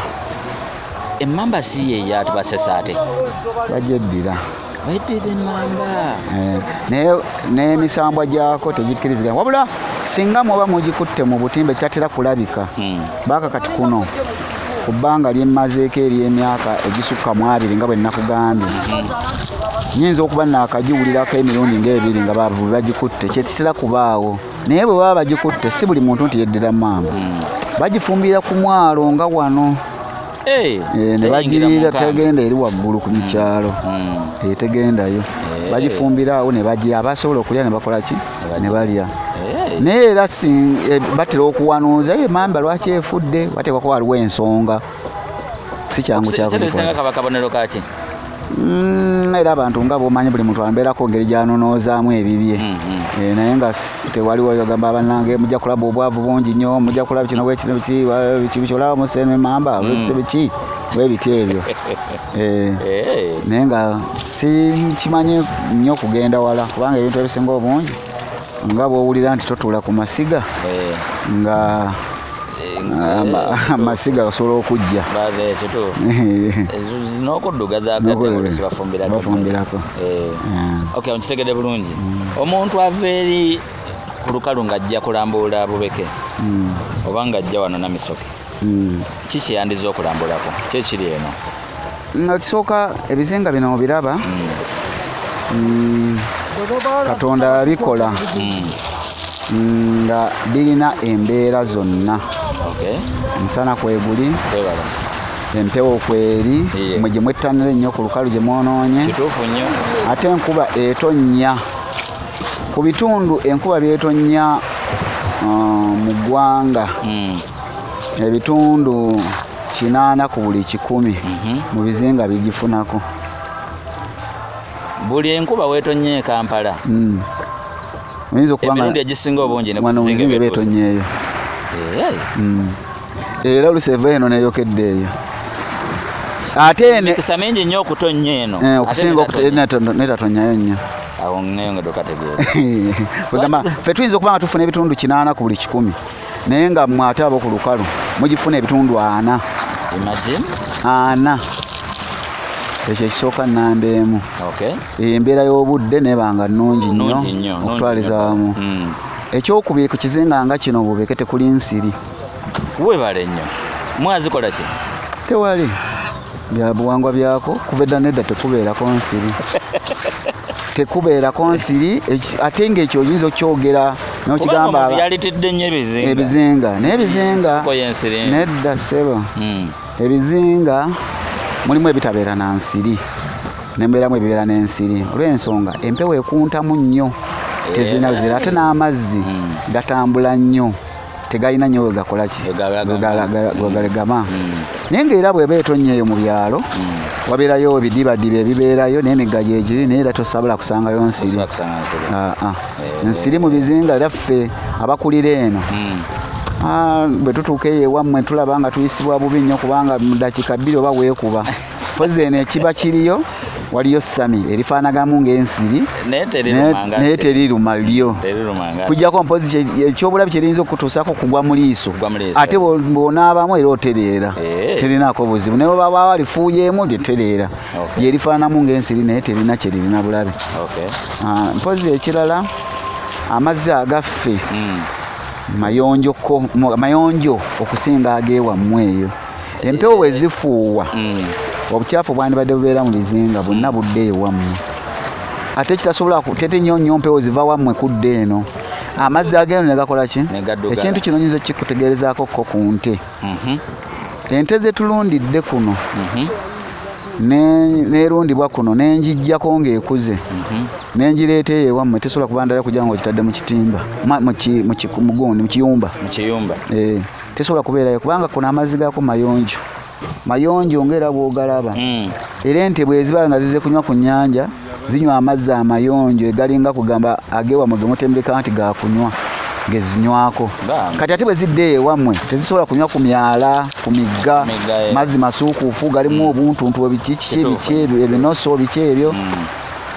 emmamba si ye yatubasesa ate bajeddira emmamba naye n'emisambwa gyako tegikkiriziganya wabula singa muba mugikutte mu butimba kitatera kulabika baakakati kuno ku bbanga lyemmazeeko ery'emyaka egisukka mu 2 nga bwe nakugambye nyinza okuba naakagiwulirako emirundi nga2 nga bavubi bagikutte kyekitera kubaawo naye bwe baba bagikutte si buli muntu nti yeddira mamba bagifumbira ku mwalo nga wano ne bagiriira tegenda eri waggulu ku mikyalo tegendayo bagifumbiraawo ne bagira abasobola okulya ne bakola ki ne balya naye era batera okuwanuuza mamba lwaki efudde bateekwa ko waliwo ensonga si kyangu kabonero kaki era abantu nga bomanyi buli muntu ambeerako ngeri gyanonoozaamu ebibye naye nga tewaliwo yogamba abanange mujja kulaba obwavu bungi nnyo mujja kulaba kino biki olaba musene mamba biki bwebiti ebyo naye nga si kimanyi nnyo kugenda wala kubanga ebintu ebisinga obungi nga bwowulira nti totuula ku masiga nga amasiga gasobola okujja n'okuddugazabafumbirako nkitegedde bulungi omuntu ava eri ku lukalu ng'ajja kulambula bubeke oba ng'ajja wano Namisoke kikyeyandiza okulambulako kyekiri eno nga kisooka ebizinga bino obiraba Katonda abikola nga birina embeera zonna Omusana kweguli. Kwebala. Empewo kweri. Mwe gye mwettanira ennyo ku lukalu gye mwonoonye. Kituufu nnyo. Ate enkuba etonnya. Ku bitundu enkuba byetonnya mu ggwanga. Ebitundu 80 ku buli 100 mu bizinga bigifunako. Buli enkuba weetonnya e Kampala. Oyinza okuba nga emirundi egisinga obungi ne ku bizinga beetonnyeeyo. Era oluseeva eno neeyokedde eyo. Ate mikisa mingi nnyo okutonnya eno. Okusinga netatonnyayo nnyo. Awo nneeyongedde okategeera. Kwegamba ffe tuyinza okuba nga tufuna ebitundu 80 ku buli 100 naye nga mmwe ate abo ku lukalu mugifuna ebitundu 4. Imagine. 4. Ekyo ekisooka nnamba emu. Embeera y'obudde nebanga nnungi nnyo okutwaliza wamu. Ekyokubiri ku kizinga nga kino bubeke tekuli nsiri. Weebale nnyo. Mwazikola ki? Tewali. Bya buwangwa byako kuva edda nedda tekubeerako nsiri. Tekubeerako nsiri ate ng'ekyo oyinza okyogera n'okigamba byalitidde nnyo ebizinga. Naye ebizinga nedda ssebo. Ebizinga mulimu ebitabeera na nsiri nembeeramu ebibeera n'ensiri. Olw'ensonga empewo ekuntamu nnyo tezirina zira ate n'amazzi gatambula nnyo tegalina nnyo wegakola ki wegalegama. Naye ng'era bw'eba etonnya eyo mu byalo wabeerayo ebidibadiba ebibeerayo n'emigga gyegiri naye era tosobola kusangayo nsiri. Nsiri mu bizinga era ffe abakulira eno bwe tutuuka eyo ewammwe tulaba nga tuyisibwa bubi nnyo kubanga mu ddakiika 2 oba weekuba. Pozi eno ekiba kiriyo waliyo ssami erifaanagamu ng'ensiri naye teriruma lyo. Kujjako mpozi ekyobulabi kyerinza okutuusako kugwa mu liiso ate bw'onaabamu era otereera terinaako buzibu naye bw'oba walifuuyeemu lyetereera lyerifaananamu ng'ensiri naye terina kyeririna bulabe. Mpozi ekirala amazzi agaffe mayonjo okusinga ag'ewammwe eyo. Empewo bwe zifuuwa obukyafu bwandibadde bubeera mu bizinga bwonna budde ewammwe. Ate kitasobola tete nnyo mpewo ziva wammwe kudde eno amazzi ag'eno ne gakola ki? Ekintu kino nyinza okikutegeerezaako ko ku nte. Ente ze tulundidde kuno neerundibwa kuno nenjijjako ng'ekuze nenjireeta eyo ewammwe tesobola kuba ndala kujja ng'okitadde mu kitimba mu kiyumba. Tesobola kubeerayo kubanga kuno amazzi gaako mayonjo ng'era bw'ogalaba. Era ente bwe ziba nga zize kunywa ku nnyanja zinywa amazzi amayonjo egalinga kugamba ag'ewammwe ge mutembeka nti gakunywa gezinywako. Kati ate bwe zidde ewammwe tezisobola kunywa ku myala ku migga mazzi masuukuufu galimu obuntuntu biki ebinoso biki ebyo.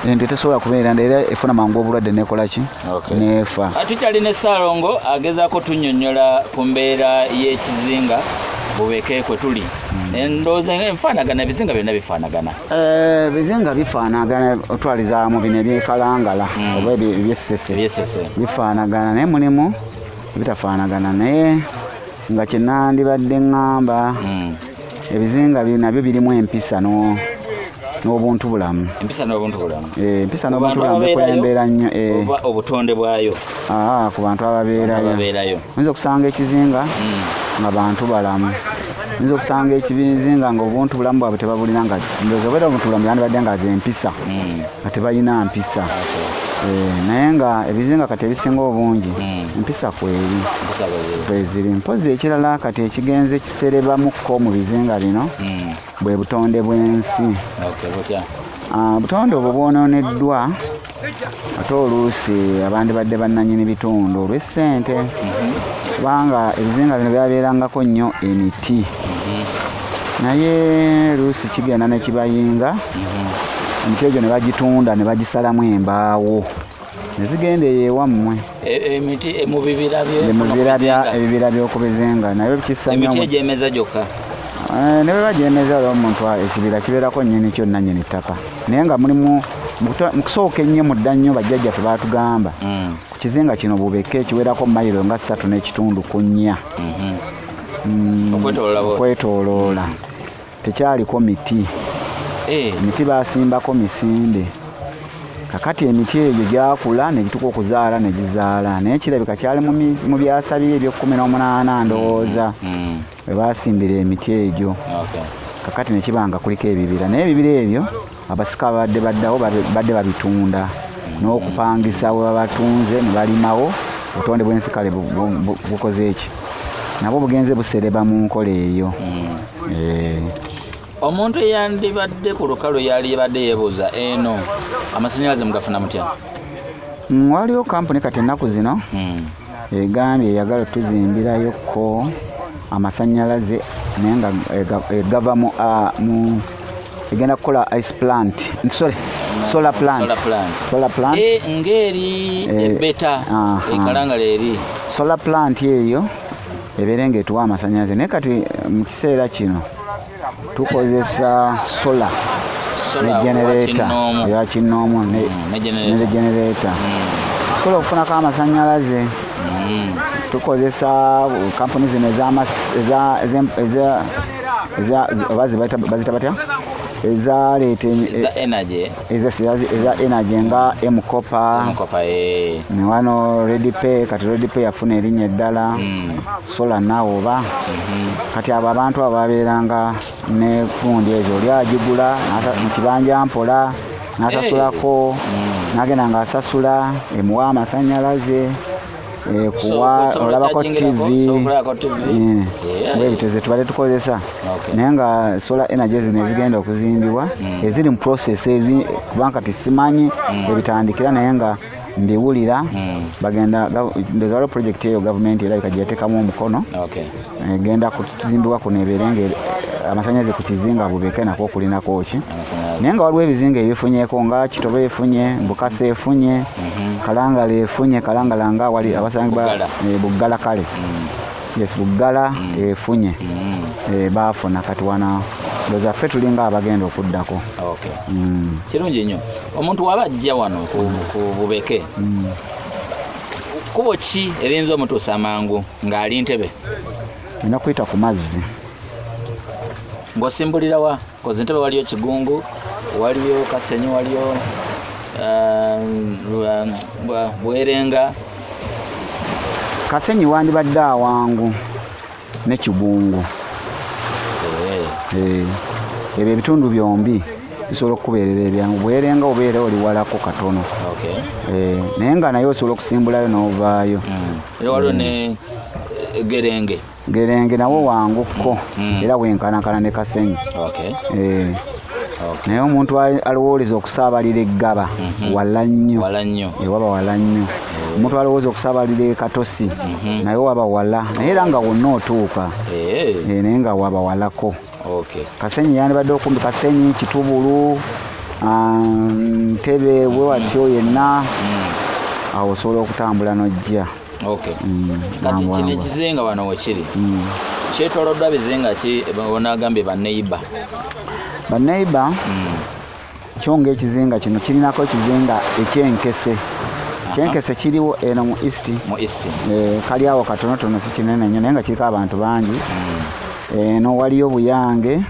Ente tesobola kubeera era efuna mangu obulwadde nekola ki neefa. Tukyali ne Ssaalongo agezaako tunnyonnyola ku mbeera y'ekizinga bubeke kwe tuli. Endowooza enfaanagana ebizinga byonna bifaanagana. Ebizinga bifaanagana otwalizaamu bino ebyekalangala oba ebyessese bifaanagana naye mulimu bitafaanagana naye nga kye nandibadde ŋŋamba ebizinga nabyo birimu empisa n'obuntu bulamu. Empisa n'obuntu bulamu. Empisa n'obuntu bulamu bikulembera nnyo. Obutonde bwayo. Ku bantu ababeerayo. Oyinza okusanga ekizinga nga bantu balamu. Oyinza okusanga ekizinga nga obuntu bulamu bwabwe tebabulina nga ndowooza obeera obuntu bulamu yandibadde nga z'empisa nga tebalina mpisa. Naye nga ebizinga kati ebisinga obungi empisa kweziri. Mpozi ekirala kati ekigenze kiserebamukko mu bizinga bino bwe butonde bw'ensi. Butonde obwo bwonooneddwa ate oluusi abandibadde bannannyini bitundu olw'essente kubanga ebizinga bino byabeerangako nnyo emiti naye luusi kigenda ne kibayinga emiti egyo ne bagitunda ne bagisalamu embaawo ne zigenda eyo ewammwe mu ebibira by'oku bizinga naye bikissa nnyo emiti egyemeza gyokka ne bwe bagyemeza omuntu ekibira kibeerako nnyini kyonna nnyini ttaka naye nga mulimu mu kusooka ennyo mudda nnyo bajjajjaffe baatugamba ku kizinga kino bubeke kiwerako mayiro nga 3.4 ku 4 okwetooloola tekyaliko miti. Emiti baasimbako misinde kakati emiti egyo gyakula ne gituka okuzaala ne gizaala naye kirabika kyali mu byasa bye ebyo 18 ndowooza bwe basimbira emiti egyo kakati ne kibanga kuliko ebibira naye ebibira ebyo abasika baddewo badde babitunda n'okupangisa bwe babatunze ne balimawo obutonde bw'ensikale bukoze eki nabwo bugenze busereba mu nkola eyo. Omuntu eyandibadde ku lukalu yali yabadde yeebuuza eno amasannyalaze mugafuna mutya? Waliwo kampuni kati ennaku zino egambye eyagala tuzimbirayoko amasannyalaze naye nga egava egenda kukola ice plant solar plant ngeri ebeta ekalangala eri solar plant eyo ebeere ng'etuwa amasannyalaze naye kati mu kiseera kino tukozesa sola ne generator eya kinoomu ne generator sola okufunako amasannyalaze tukozesa kampuni zino bazita batya ezaleeta eza energy nga Mkopa ne wano Redpay kati Redpay yafuna erinnya eddala sola nawoba kati abo abantu abo babeeranga ne kundi ezo oli agigula mu kibanja mpola n'asasulako n'agenda ng'asasula emuwa amasannyalaze kuwa olabako TV bwebiteze tubadde tukozesa naye nga solar energy zino ezigenda okuzimbibwa eziri mu process kubanga tisimanyi ebitandikira naye nga mbiwulira bagenda ndoza waliwo project eyo gavumenti erabika gyeyateekamu omukono egenda kuzimbibwa kuno ebeere nga amasannyalaze ku kizinga bubeke nakwo okulinako ki naye nga waliwo ebizinga ebifunyeko nga Kitobe efunye Bukasa efunye Kalangala efunye Kalangala nga wali abasangibwa Buggala kale yes Buggala efunye baafuna kati wana ndoza ffe tulinga abagenda okuddako. Kirungi nnyo omuntu waba ajja wano ku Bubeke kubo ki erinza omutuusa amangu ng'ali Ntebe? Nina kuyita ku mazzi ng'osimbulira wa? Kozi Ntebe waliyo Kigungu, waliyo Kasenyi, waliyo Bwerenga. Kasenyi wandibadde awangu ne Kigungu. Ebyo ebitundu byombi bisobola okubeerera ebyangu. Bwerenga obeere oli walako katono. Naye nga naye osobola okusimbulayo n'ovaayo. Era waliwo ne Gerenge nawo wanguko era wenkanakana ne Kasenyi. Naye omuntu alowooza okusaabalira eggaba wala nnyo waba wala nnyo. Omuntu alowooza okusaabalira e Katosi naye waba wala naye era nga wonna otuuka naye nga waba walako. Kasenyi yandibadde okumbi Kasenyi Kitubulu Ntebe we watyo yenna awo osobola okutambula n'ojja. Kati kino ekizinga wano wekiri kyetooloddwa bizinga ki bonagambye banneiba? Banneiba kyo ng'ekizinga kino kirinako ekizinga ekyenkese. Kyenkese kiriwo eno mu east kali awo katonotono si kinene nnyo naye nga kiriko abantu bangi. Eno waliyo Buyange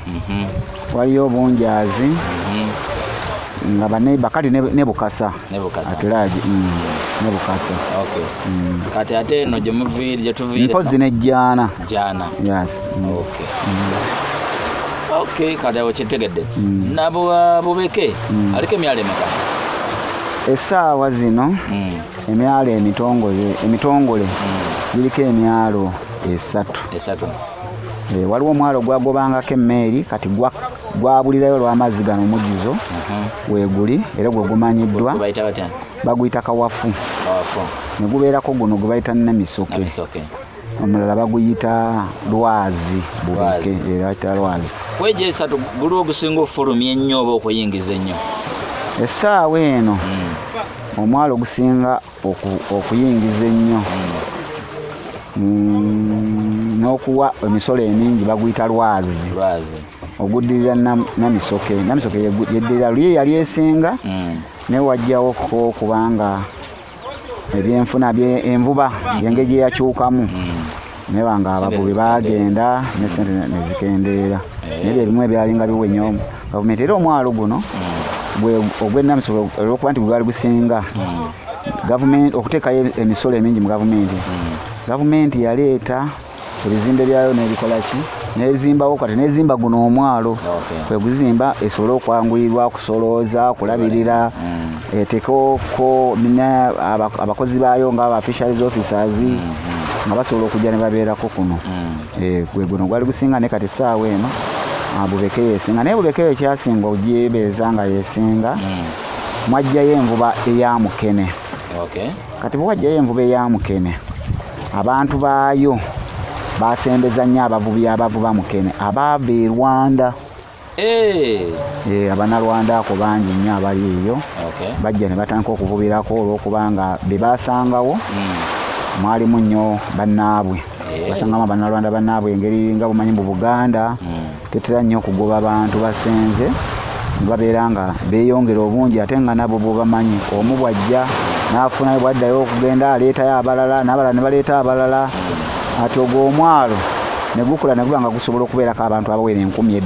waliyo Bunjaazi nga banneiba kati ne Bukasa atulaagi ne Bukasa. Kati ate eno gye muviire gye tuviire mpozi ne Jaana. Yes. Kati awo kitegedde nabo Bubeke aliko emyalo emeka? Essaawa zino emyalo emitongole biriko emyalo esatu. Waliwo omwalo gwagobangako emmeeri kati gwabulirayo lw'amazzi gano omujjuzo weeguli era gwe gumanyiddwa baguyita Kawafu ne gubeerako guno gwe bayita Namisoke omulala baguyita Lwazi Bubeke era bayita Lwazi. Kwejo esatu guli ogusinga ofulumya ennyo oba okuyingiza ennyo? Essaawa eno omwalo ogusinga okuyingiza ennyo n'okuwa emisolo emingi baguyita Lwazi oguddirira Namisoke. Namisoke yeddirira lye yali esinga naye wajjawo kubanga ebyenfuna envuba engeri gye yakyukamu naye banga abavubi bagenda ne ssente ne zikendeera naye bye bimu ebyalinga biwenya gavumenti. Era omwalo guno ogw'ennamisoke olw'okuba nti gwali gusinga gavumenti okuteekayo emisolo emingi mu gavumenti yaleeta ebizimbe byayo n'ebikola ki n'ebizimbawo kati n'ezimba guno omwalo kwe guzimba esobole okwanguyirwa kusolooza kulabirira eteekeko abakozi baayo nga fisheries officers nga basobola okujja ne babeerako kuno gwe guno gwali gusinga ne kati essaawa eno Bubeke yesinga naye Bubeke ekyasinga ogyebeeza nga yesinga mwajjayo envuba eya Mukene kati bwajjayo envuba eya Mukene abantu baayo basembeza nnyo abavubi abavuba Mukene abaava e Rwanda Abanarwanda ako bangi nnyo abali eyo bajja ne batandika okuvubirako olw'okubanga be basangawo mwalimu nnyo bannaabwe basangamu Abanarwanda bannaabwe engeri nga bumanyi mu Buganda tetera nnyo okugoba abantu basenze babeera nga beeyongera obungi ate nga nabo bo bamanyi omu bwajja n'afunayo bwaddayo okugenda aleetayo abalala n'abalala ne baleeta abalala ati ogwo omwalo ne gukula ne guba nga gusobola okubeerako abantu abawera 2,000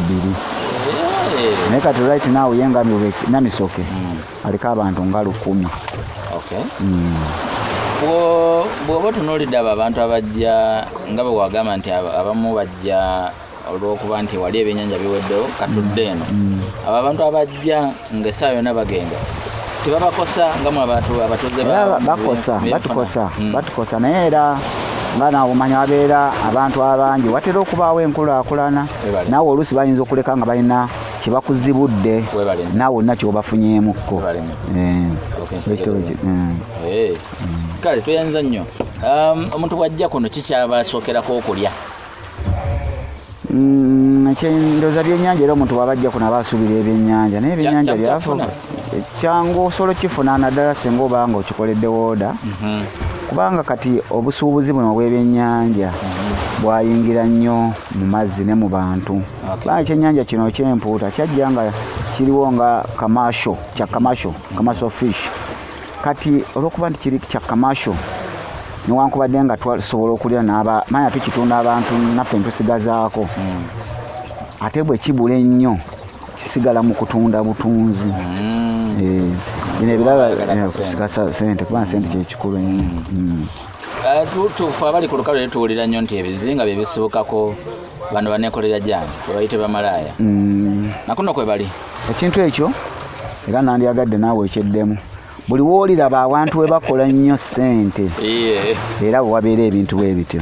naye kati right now yenga Namisoke aliko abantu nga 1,000. Bw'oba tunuulidde abo abantu abajja nga bwe wagamba nti abamu bajja olw'okuba nti wali ebyennyanja biweddewo katudde eno abo abantu abajja ng'essaawa yonna bagenda tebabakosa nga mu abatuuze batukosa naye era nga naawe omanya wabeera abantu abangi watera okubaawo enkulaakulana naawe oluusi bayinza okuleka nga balina kyebakuzibudde naawe olina kyobafunyemukko kale tuyanza nnyo omuntu bwajja kuno kikyabasookerako okulya ndowooza byennyanja era omuntu bw'abajja kuno aba asuubira ebyennyanja naye ebyennyanja byafuuka kyangu osobola okifuna naddala singa oba nga okikoledde wooda kubanga kati obusuubuzi buno obw'ebyennyanja bwayingira nnyo mu mazzi ne mu bantu kubanga ekyennyanja kino ky'empuuta kyajja nga kiriwo nga commercial fish kati olw'okuba nti kiri kya commercial newankubadde nga tusobola okulya manya tukitunda abantu naffe ntusigazaako ate bwe kibula ennyo kisigala mu kutunda butunzi bino ebirala kusigasa sente kubanga sente kyekikulu ennyo tufe abali ku lukalu tuwulira nnyo nti ebizinga bye bisibukako bano baneekolera jange webayite bamalaaya nakuno kwe bali ekintu ekyo era nandyagadde naawe ekyeddemu buli wooliraba abantu we bakola nnyo ssente era bwe wabeera ebintu bwe bityo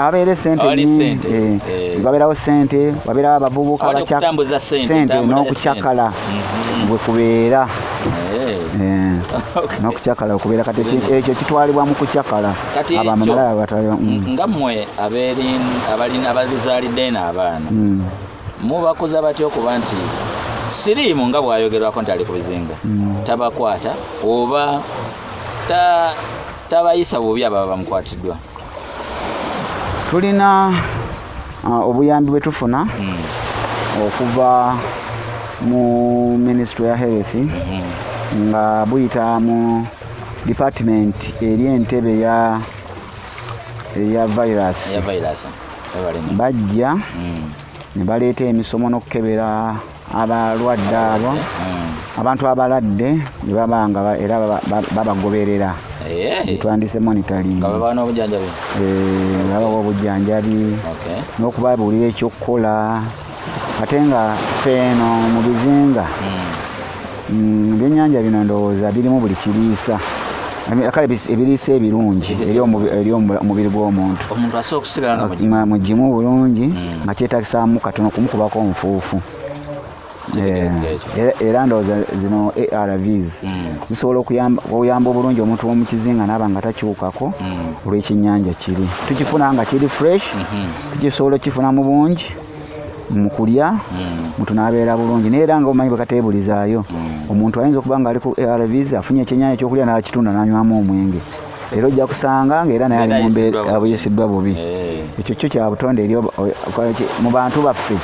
abeere ssente babeerawo ssente wabeerawo abavubuka ssente n'okucakala bwe kubeera n'okucakala okubeera kati ekyo kitwalibwa mu kucakala abamalaya nga mmwe abazaalidde n'abaana mubakuza batya okuba nti siriimu nga bwayogerwako nti ali ku bizinga tabakwata oba tabayisa bubi ababa bamukwatiddwa? Tulina obuyambi bwe tufuna okuva mu Ministry ya Health nga buyita mu department eri entebe ya virus bajja ne baleeta emisomo n'okukebera abalwadde abo abantu abaladde ne babanga era babagoberera twandise monitoring baba obujjanjabi n'okubabuulira ekyokukola ate nga feeno mu bizinga ebyennyanja bino ndowooza birimu buli kiriisa kale ebiriisa ebirungi eri omubiri gw'omuntu mugimu bulungi nga kyetagisaamu katono kumukubako omufuufu era ndowooza zino ARVs zisobola okuyamba obulungi omuntu w'omu kizinga naaba nga takyukako olw'ekyennyanja kiri tukifuna nga kiri fresh tukisobola okifuna mu bungi mu kulya muntu n'abeera bulungi naye era nga omanyi bwe kateebulizaayo omuntu ayinza okuba nga ali ku ARVs afunye ekyennyanja ekyokulya n'akitunda n'anywamu omwenge era ojja kusanga ng'era naye ali mu mbeera abuyisiddwa bubi ekyo kyo kya butonde eri mu bantu baffe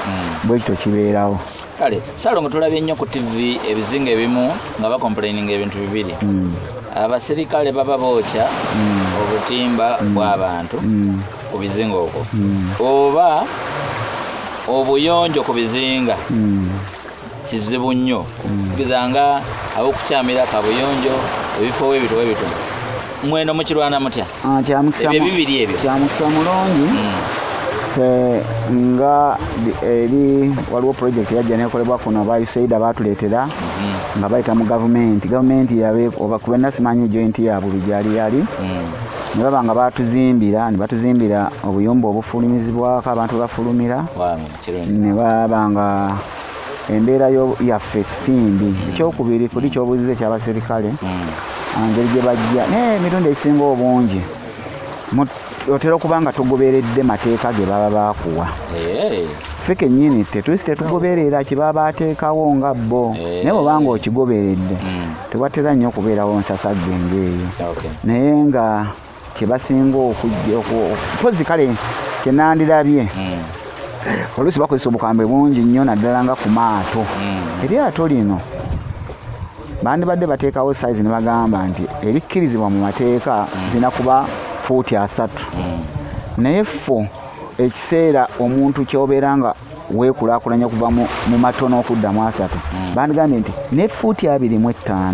bwe kityo kibeerawo. Kale Salongo tulabye nnyo ku TV ebizinga ebimu nga bakomplaininga ebintu bibiri abaserikale baba bookya obutimba bw'abantu ku bizinga okwo oba obuyonjo ku bizinga kizibu nnyo kugezanga abokukyamira kabuyonjo ebifo webito mweno mukirwana mutya ebyo bibiri ebyo kyamukisa mulungi fe nga eri waliwo project yajja nekolebwa kuno ba USAID batuleetera nga bayita mu gavumenti yabe oba kubena simanyi joint ya buli yali ne baba nga batuzimbira obuyumba obufulumizibwako abantu bafulumira ne baba nga embeera yaffe simbi ekyokubiri kuli kyobuzize ky'abaserikale ngeri gye bajja n'emirundi esinga obungi otera okuba nga tugoberedde mateeka ge baba bakuwa ffe kennyini tetugoberera kye baba bateekawo nga bo naye bwobanga okigoberedde tewatera nnyo okubeerawo nsasagenge eyo naye nga kye basinga okujja mpozi kale kye nandirabye oluusi bakozesa obukambe bungi nnyo naddala nga ku maato eryato lino bandibadde bateekawo size ne bagamba nti erikkirizibwa mu mateeka zina kuba fuuti 3 naye fo ekiseera omuntu kyobeera nga weekulaakulanya okuva mu matono okuddamu 3 bandigambye nti ne fuuti 25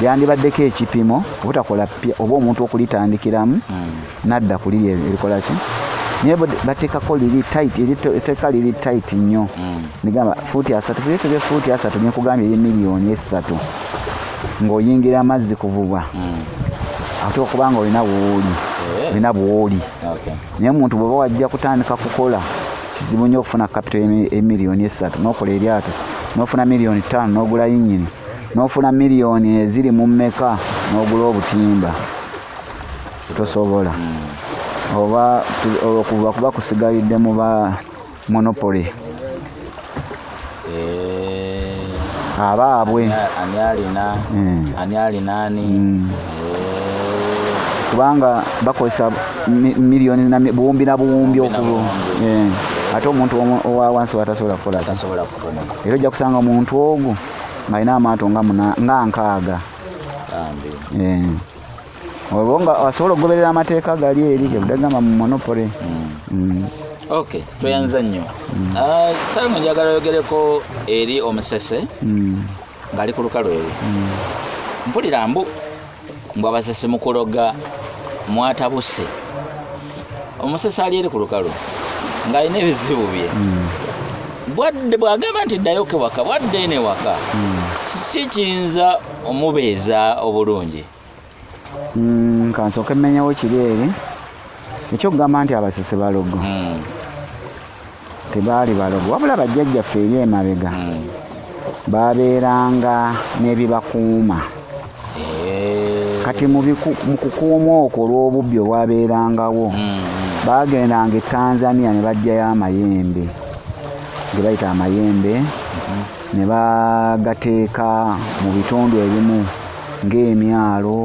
lyandibaddeko ekipimo obutakola oba omuntu okulitandikiramu nadda kuli erikola ki naye bateekako liri tight nnyo nigamba fuuti 3 fuuti 3 nekugambye eri miliyoni 3 ng'oyingira amazzi kuvubwa ate okuba nga olina bw'oli naye omuntu bw'oba wajja kutandika kukola kizibu nnyo okufuna kapito emiliyoni 3 n'okola eryato n'ofuna miliyoni 5 n'ogula yinyini n'ofuna miliyoni eziri mu mmeka n'ogula obutimba tosobola oba kuba kusigalidde mu ba monopoly abaabwe ani alina kubanga bakozesa miliyoni buwumbi na buwumbi ate omuntu owa wansi watasobola kukola era ojja kusanga omuntu ogwo ng'alina amaato nga 6 olwo nga asobola okugoberera amateeka gali eri gebudagamba mu monopoly tweyanza nnyo salimo njagala yogereko eri omusese ng'ali ku lukalu eri mpulira mbw abasese mukuloga mwatabuse omusese ali eri ku lukalu ng'alina ebizibu bye bwadde bwagamba nti ddayoke waka bwadde ene waka si kiyinza omubeeza obulungi kansooka emmenyawo kiri eri ekyokugamba nti abasese balogo tebaali balogo wabula bajjajjaffe eri emabega babeeranga n'ebibakuuma kati mu kukuuma okwo olw'obubbi obwabeerangawo bagendanga e Tanzania ne bajjayo amayembe ge bayita amayembe ne bagateeka mu bitundu ebimu ng'emyalo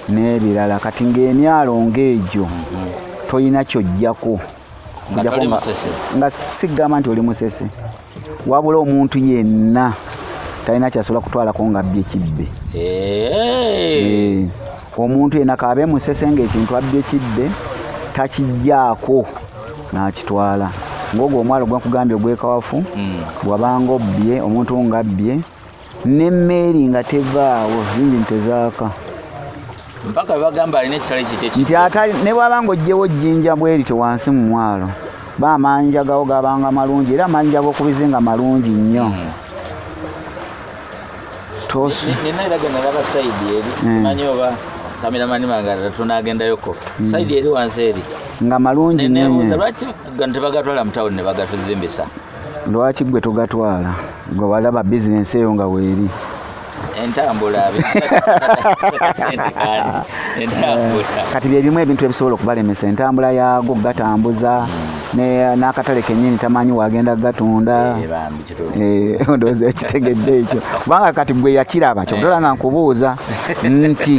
n'ebirala kati ng'emyalo ng'egyo toyina kyojjako nga sigamba nti oli musese wabula omuntu yenna talina kyasobola kutwalako nga bbye kibbe omuntu yenna kaabe musese ng'ekintu abbye kibbe takijjaako n'akitwala ng'ogwo omwalo gwenkugambye ogw'ekawafu bwabanga obbye omuntu ng'abbye n'emmeeri nga tevaawo yingi ntezaaka mpaka bagamba alina ekitale kiki nti ne bwabanga ojjewo jjinja bwerito wansi mu mwalo baamanja gawo gabanga malungi era amanja g'okubizinga malungi nnyo nenayiraganalaba saidi eri manyi oba kameramani manga tunagendayoko saidi eri wansi eri nga malungi nnyo lwaki gano tebagatwala mu tawuni ne bagatuzimbisa lwaki gwe togatwala gwe walaba bizinensi eyo nga weeri entambula kati byebimu ebintu ebisobola okubalemesa entambula yago gatambuza n'akatale kennyini tamanyi wagenda gatunda ndowooza ekitegedde ekyo kubanga kati gwe yakiraba kyokutola nga nkubuuza nti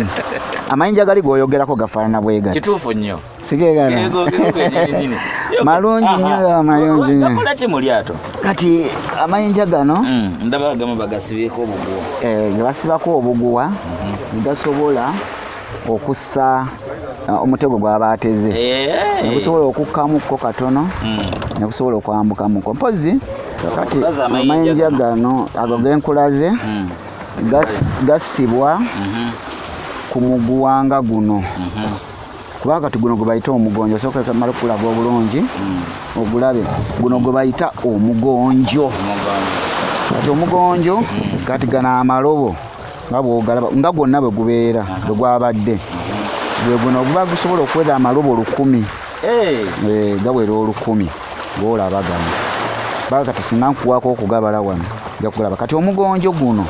amayinja gali g'oyogerako gafaanana bwe gati kituufu nnyo sigeegana malungi nnyo amayinja nnyo gakola ki mu lyato kati amayinja gano ndaba agamu bagasibyeko obuguwa ge basibako obuguwa gasobola okussa omutego gwaba ateze negusobola okukkamukko katono negusobola okwambukamuko mpozi Kati amayinja gano ago genkulaze gasibwa ku muguwanga guno kuba kati guno gwe bayita omugonjo soka kamala kulaba obulungi ogulabe guno gwe bayita omugonjo kati omugonjo kati gana amalobo nga bwogalaba nga gwonna bwe gubeera bwe gwabadde gwe guno guba gusobola okwera amalobo 100 gawera 100 bwolaba gano baga kati singa nkuwaako okugabala wano jakulaba kati omugonjo guno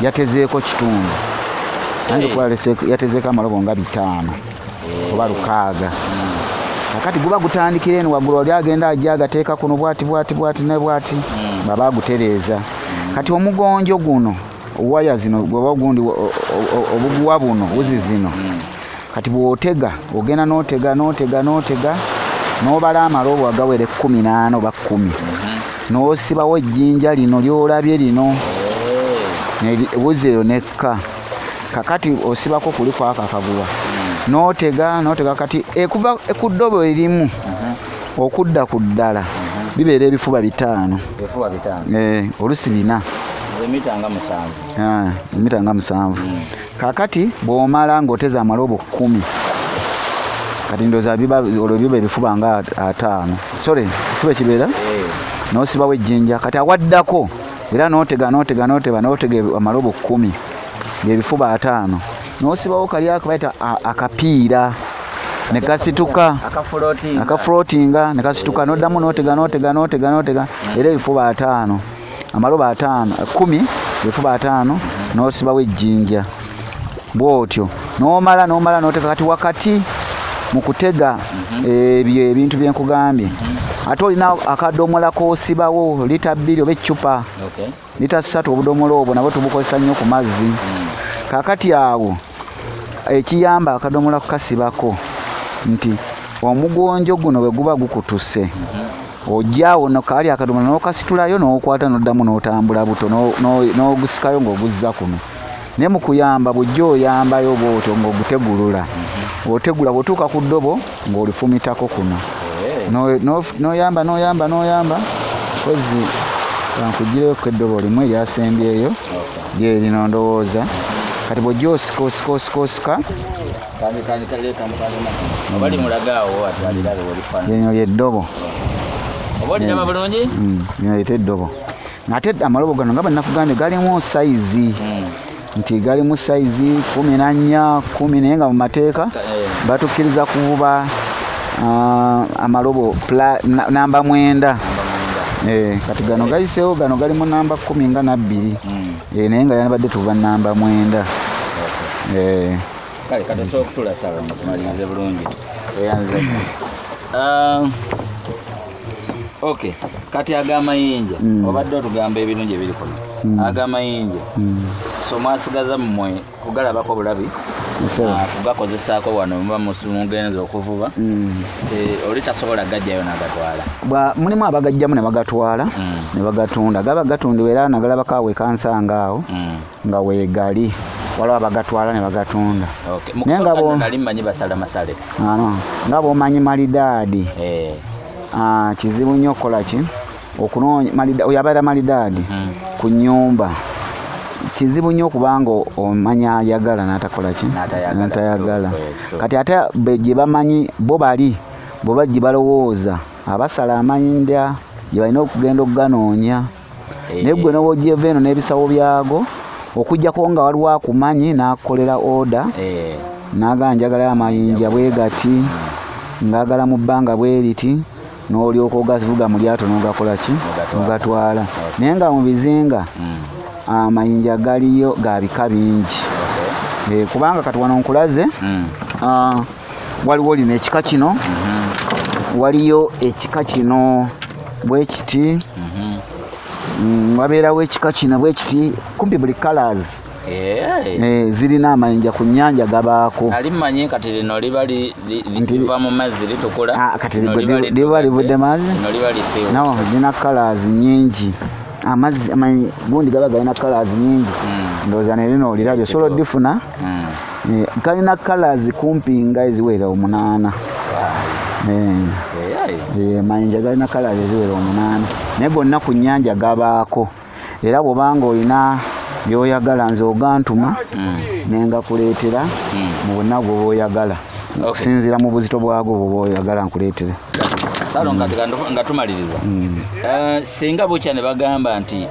yatezeeko kitundu nange yatezeeko amalobo nga 5 oba 6 kakati guba gutandikira eno waggulu oli agenda ajja agateeka kuno bwati ne bwati baba agutereeza kati omugonjo guno waya zino gwe gundi obuguwa buno wuzi zino kati bw'otega ogenda n'otega n'obala amalobo agawere 18 oba 10 n'osibawo ejjinja lino lyolabye lino wuzi eyo nekka kakati osibako kuliko akakaguwa n'otega kati ekuva ku ddobo erimu okudda ku ddala bibeera ebifuba 5 olusi 4 mita nga 7 kakati bw'omala ng'oteza amalobo 10 kati ndoza biba ebifuba nga 5 sore sibe kibeera n'osibawo ejjinja kati awaddako era n'otega amalobo 10 byebifuba 5 n'osibawo kali akabayita akapiira ne kasituka akafloatinga ne kasituka n'oddamu n'otega era ebifuba 5 amalobo 10 ebifuba 5 n'osibawo ejjinja bw'otyo n'omala n'otega kati wakati mu kutega ebyo ebintu bye nkugambye ate olina akadomola k'osibawo lita 2 oba eccupa lita 3 obudomola obwo nabwo tubukozesa nnyo ku mazzi kakati awo ekiyamba akadomola kukasibako nti omugonjo guno bwe guba gukutuse ojjaawo nokali akadomola n'okasitulayo n'okwata n'oddamu n'otambula buto n'ogusikayo ng'oguzza kuno naye mu kuyamba bujja oyambayo bw'otyo ng'ogutegulula otegula bw'otuuka ku ddobo ng'olifumitako kuno n'oyamba kozi kankugireyo ku eddobo limu eryasembyeyo lyerino ndowooza kati bw'ojja osika lino lyeddobo lino lyeta eddobo ate amalobo gano nga bannakugambye galimu sayizi nti galimu sayizi 14 10 naye nga mu mateeka batukkiriza kuvuba amalobo namba 9 kati gano gayiseewo gano galimu namba 10 nga 2 naye nga yanabadde tuva namba 9 kale katosobola okutula sawa tumalirize bulungi eyanze okay kati agamayinja obadde otugamba ebirungi ebiriko agamayinja so mwasigaza mmwe kugalabako bulabi kugakozesaako wano muba mugenza okuvuba oli tasobola gajjayo nagatwala mulimu abagajjamu ne bagatwala ne bagatunda gaba gatundibwa era nagalabako awe kansanga awo nga weegali waliwo abagatwala ne bagatunda nali mmanyi basala masale nga bw'omanyi malidaadi kizibu nnyo okukola ki okunoonya oyo abeera malidaadi ku nnyumba kizibu nnyo okubanga omanya ayagala n'atakola ki n'atayagala kati ate gye bamanyi bo bali bo bajje balowooza abasala amayinja gye balina okugenda okuganoonya naye gwe n'obwojjeva eno n'ebisawo byago okujjako nga waliwo akumanyi n'akolera oda n'aganjagala amayinja bwe gati ng'agala mu bbanga bwe riti n'olyoka ogazivuga mu lyato n'ogakola ki n'ogatwala naye nga mu bizinga amayinja galiyo ga bika bingi kubanga kati wano nkulaze waliwo lino ekika kino waliyo ekika kino bwe kiti wabeerawo ekika kino bwe kiti kumpi buli colors zirina amayinja ku nnyanja gabaako ali mmanyi kati lino liba liva mu mazzi litukula kati liba livudde mazzi no lina colors nyingi amazzi gundi gaba galina colors nyingi ndowooza ne lino olirabye osobola oddifuna kalina colors kumpi nga eziwera 8 mayinja galina colors eziwera 8 naye gonna ku nnyanja gabaako era bw'obanga olina by'oyagala nze ogantuma nengakuleetera mu bonna bw'oba oyagala okusinziira mu buzito bwagwo bw'oba oyagala nkuleetere. Salo nga tumaliriza singa bukya ne bagamba nti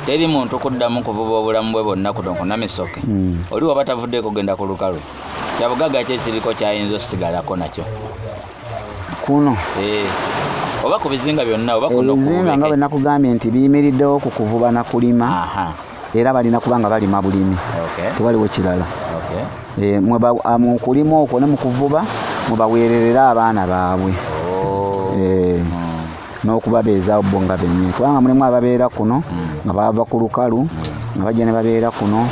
teri muntu kuddamu kuvuba obulamu bwe bonna ku Namisoke oli waba tavuddeeko kugenda ku lukalu kyabugaga kyekiriko kyayinza osigalako nakyo kuno oba ku bizinga byonna oba ebizinga nga bwe nakugambye nti biyimiriddewo ku kuvuba na kulima era balina kubanga balima bulimi tewaliwo kirala mu kulima okwo ne mu kuvuba mubaweererera abaana baabwe n'okubabeezaawo bo nga bennyini kubanga mulimu ababeera kuno nga bava ku lukalu nga bajja ne babeera kuno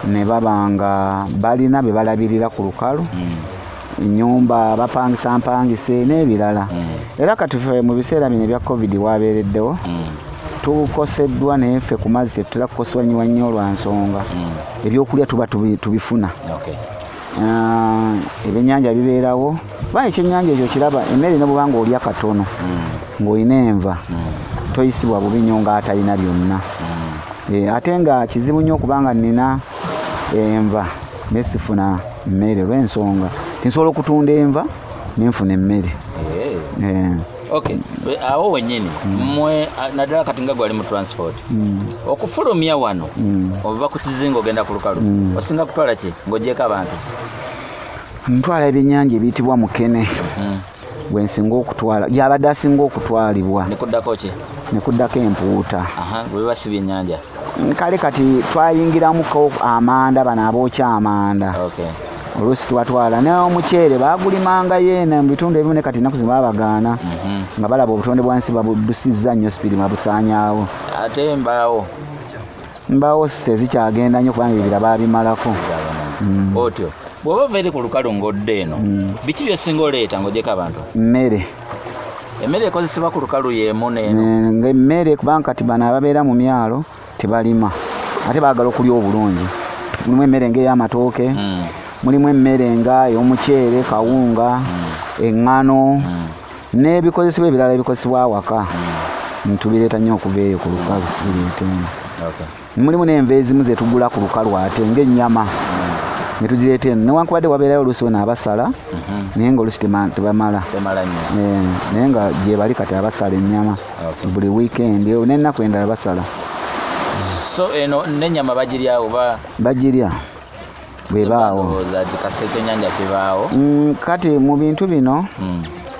ne baba nga balina be balabirira ku lukalu ennyumba bapangisa mpangise n'ebirala era kati ffe mu biseera bino ebya covid wabeereddewo tukoseddwa naye ffe ku mazzi tetutera kukosebwa nnyo lwa nsonga ebyokulya tuba tubifuna ebyennyanja bibeerawo kubanga ekyennyanja ekyo kiraba emmere ne bwubanga olya katono ng'olina enva toyisibwa bubi nnyo ng'atalina byonna ate nga kizibu nnyo okubanga nina enva nesifuna mmere olw'ensonga tinsobola okutunda enva nenfuna emmere. Awo wennyini mmwe naddala kati nga gwali mu transport okufulumya wano ova ku kizinga ogenda ku lukalu osinga kutwala ki ng'oggyeko abantu? Ntwala ebyennyanja ebiyitibwa mukene gwensinga okutwala yabadde asinga okutwalibwa nekuddako ki? Nekuddako empuuta bwe basibye ennyanja kale kati twayingiramuko amanda bano abookya amanda oluusi tubatwala n'omuceere bagulimanga yeena mu bitundu ebimu ne kati ennaku zino babagaana nga balaba obutonde bwansi babudusizza nnyo sipiri babusaanyaawo. Ate mbaawo tezikyagenda nnyo kubanga ebibira babimalako. Otyo bw'oba ova eri ku lukalu ng'odde eno biki byosinga oleeta ng'oggyeko abantu? Mmere ekozesebwa ku lukalu y'emu n'eno ng'emmere kubanga kati bano ababeera mu myalo tebalima ate baagala okulya obulungi. Mulimu emmere ng'ey'amatooke mulimu emmere nga ey'omuceere kawunga eŋŋano n'ebikozesebwa ebirala ebikozesebwa awaka tubireeta nnyo okuva eyo ku lukalu bireeta eno. Mulimu n'enva ezimu ze tugula ku lukalu ate ng'ennyama ne tugireeta eno newankubadde wabeerayo oluusi wena abasala naye ng'oluusi tebamala naye nga gye bali kati abasala ennyama buli wiikendi n'ennaku endala basala. So eno n'ennyama bagirya oba bagirya bwebaawo kase ekyennyanja kibaawo kati mu bintu bino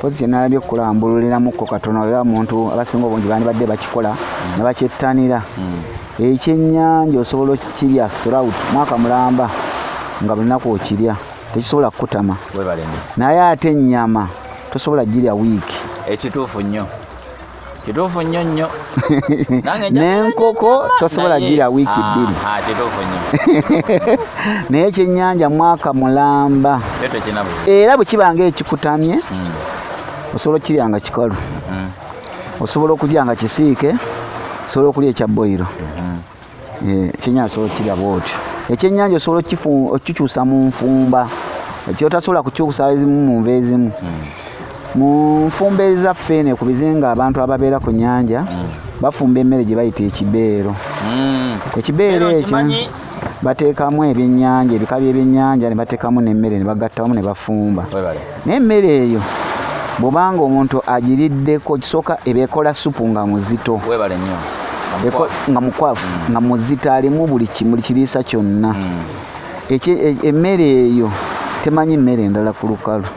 pozi kyenalabye okukulambululiramuko katono era omuntu abasinga obungi bandibadde bakikola ne bakyettanira ekyennyanja osobola okukirya throughout mwaka mulamba nga buli lunaku okirya tekisobola kukutama naye ate ennyama tosobola girya wiiki. Ekituufu nnyo nnyo n'enkoko tosobola girya wiiki bbiri naye ekyennyanja mwaka mulamba era bwe kibanga ekikutamye osobola okukirya nga kikalu osobola okulya nga kisiike osobola okulya ekya boyiro ekyennyanja osobola okukirya bwotyo. Ekyennyanja osobola okukikyusa mu nfumba ekyotasobola kukyusa ezimu mu nva ezimu mu nfumba ezaffe eno ku bizinga abantu ababeera ku nnyanja bafumba emmere gye bayita ekibeero. Ekibeero ekyo bateekamu ebyennyanja ebika by'ebyennyanja ne bateekamu n'emmere ne bagattamu ne bafumba naye emmere eyo bw'obanga omuntu agiriddeko kisooka ebeekola supu nga muzito nga mukwafu nga muzito alimu buli kiriisa kyonna. Emmere eyo temanyi mmere endala ku lukalu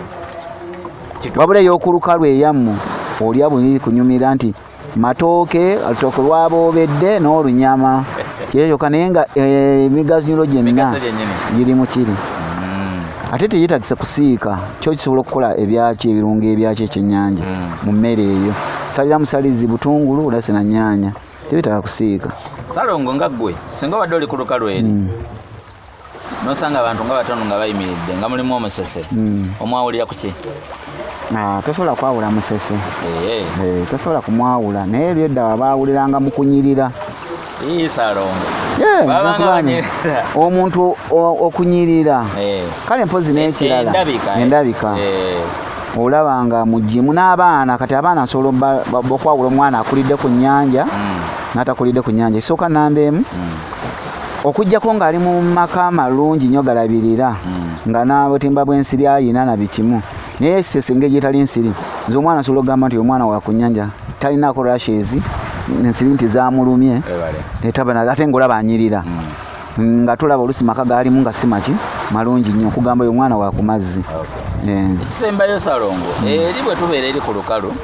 wabula ey'oku lukalu eyammu olya buli kunyumira nti matooke olutooke lwaboobedde n'olunyama kyekyoka naye nga emiganyulo gyenna giri mu kiri ate teyetagisa kusiika kyo kisobola okukola ebyaki ebirungo ebyaki ekyennyanja mu mmere eyo salira musalizi butungulu olasi na nnyaanya tebitaka kusiika. Salongo nga ggwe singa obadde oli ku lukalu eri nosanga abantu nga batono nga bayimiridde nga mulimu omusese omwawulira ku ki? Tosobola kwawula musese tosobola kumwawula naye ebyo edda wabaawuliranga mu kunyirira Salongo omuntu okunyirira kale mpozi n'ekirala endabika olabanga mujimu n'abaana kati abaana nsobola okwawula omwana akulidde ku nnyanja n'atakulidde ku nnyanja ekisooka namba emu okujjako ng'ali mu maka malungi nnyo galabirira nga n'obutimba bw'ensiri ayina na bikimu naye sese engeri etali nsiri nze omwana nsobola okugamba nti omwana wa ku nnyanja talinaako rashes ensiri nti zamulumye ate ng'olaba anyirira nga tulaba olusi maka gaalimu nga si maki malungi nnyo okugamba oyo omwana wa ku mazzi. Ekisembayo Salongo eri bwe tubeera eri ku lukalu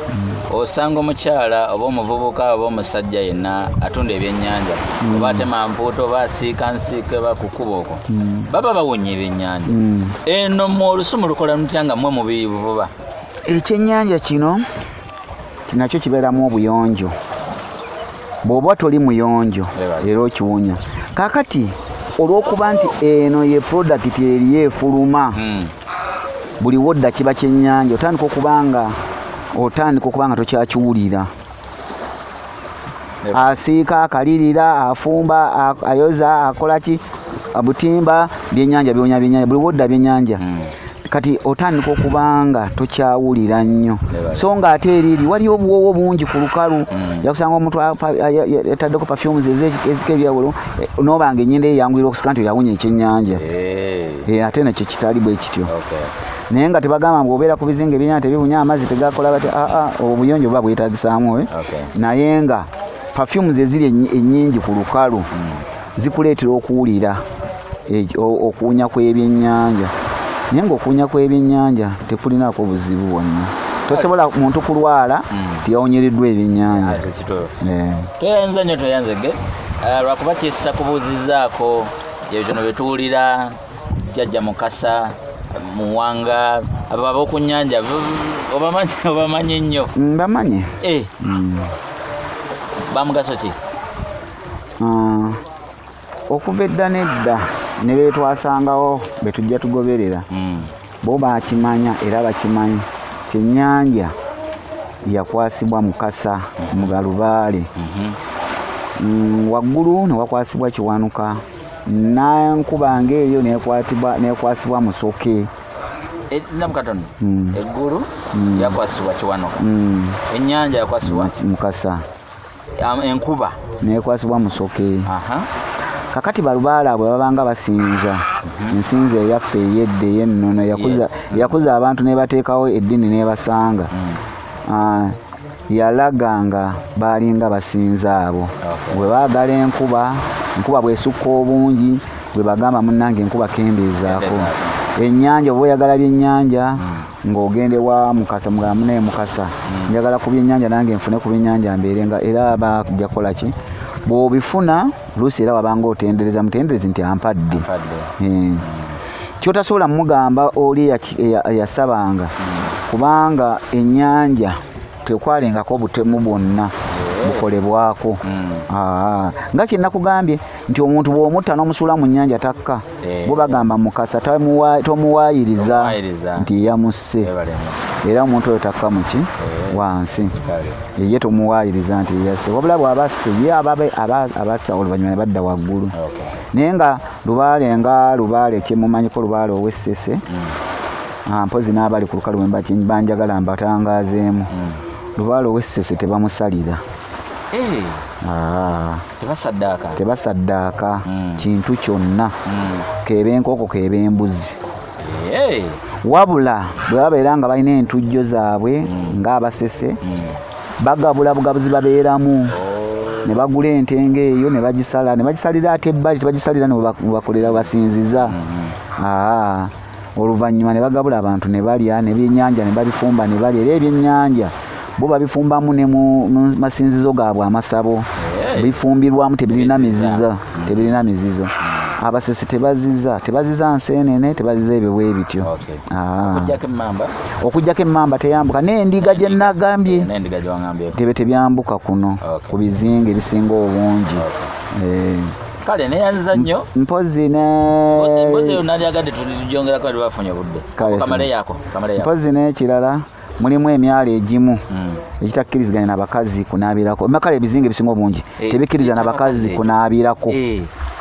osanga omukyala oba omuvubuka oba omusajja yenna atunda ebyennyanja oba atema mpuuta oba asiika nsiike bakukuba okwo baba bawonya ebyennyanja eno mu olusumu lukola mutya nga mmwe mubivuba? Ekyennyanja kino nakyo kibeeramu obuyonjo bw'oba toli muyonjo era okiwonya kaakati olw'okuba nti eno ye product eriyo efuluma buli wodda kiba kyennyanja otandika okuba nga tokyakiwulira asiika akalirira afumba ayoza akolaki abutimba byennyanja byonya byennyanja buli wodda byennyanja kati otandika okuba nga tokyawulira nnyo so nga ate eriri waliyo obuwoowo bungi ku lukalu yakusanga omuntu yataddeko perfumes eziko ebyawulo n'obanga ennyinda eyanguyira okusika nti oyawonya ekyennyanja ate nakyo kitali bwe kityo naye nga tebagamba bw'obeera ku bizinga ebyennyanja tebibunya amazzi tegakola bati obuyonjo buba bwetagisaamu naye nga perfumes eziri ennyingi ku lukalu zikuleetera okuwulira okuwunya kw'ebyennyanja naye ng'okuwunya kw'ebyennyanja tekulinaako buzibu bwonna tosobola muntu kulwala tiyawonyereddwa ebyennyanja. Toyanza nnyo toyanzege lwakuba kyesita kubuuzizaako ebyo bye tuwulira jjajja Mukasa Muwanga abo ab'oku nnyanja obamanyi nnyo? Mbamanyi. Bamugaso ki? Okuva edda n'edda ne beetwasangawo be tujja tugoberera bo bakimanya era bakimanyi kyennyanja yakwasibwa Mukasa mu Galubaale waggulu ne wakwasibwa Kiwanuka nankuba ng'eyo nekwasibwa Musoke namukatono eggulu yakwasibwa Kiwanuka ennyanja yakwasibwa Mukasa enkuba nekwasibwa Musoke kakati Balubaale abo babanga basinza ensinza eyaffe ey'edda ey'ennono yakuza abantu ne bateekawo eddiini ne basanga yalaganga baalinga basinza abo bwe baagala enkuba bw'esukka obungi bwe bagamba munnange enkuba kendeezaako ennyanja oba oyagala byennyanja ng'ogende wa Mukasa mugamu naye Mukasa njagala ku byennyanja nange nfune ku byennyanja mbeerenga era bajja kukola ki bw'obifuna luusi era wabanga otendereza mutenderezi nti ampadde kyotasobola mugamba oli yasabanga kubanga ennyanja tekwalengako butemu bwonna bukolebwako nga kye nakugambye nti omuntu bw'omutta n'omusuula mu nnyanja takka bo bagamba Mukasa tomuwaayiriza nti yamusse era omuntu oyo takka muki wansi ye tomuwaayiriza nti yasse wabula bw'abasse ye abatsa oluvannyuma ne badda waggulu naye nga Lubaale kyemumanyiko Lubaale ow'Essese mpozi n'abali ku lukalu banjagala mbatangaazeemu Lubaale ow'Essese tebamusalira tebasaddaaka kintu kyonna keeba enkoko keeba embuzi wabula bwe babeera nga balina entujjo zaabwe ng'Abasese bagabula bugabuzi babeeramu ne bagula entenge eyo ne bagisalira ate ebbali tebagisalira ne bakolera basinziza oluvannyuma ne bagabula abantu ne balya n'ebyennyanja ne babifumba ne balya era ebyennyanja bo babifumbamu ne mu masinzizo gaabwe amasabo bifumbirwamu tebirina mizizo Abasese tebaziza nseenene tebaziza ebyo bwe bityo okujjako emmamba teyambuka n'endiga gye nagambye tebyambuka kuno ku bizinga ebisinga obungi kale neyanziza nnyo mpozi mpozi n'ekirala mulimu emyalo egimu ekitakkiriziganya n'abakazi kunaabirako makale ebizinga ebisinga obungi tebikkiriza n'abakazi kunaabirako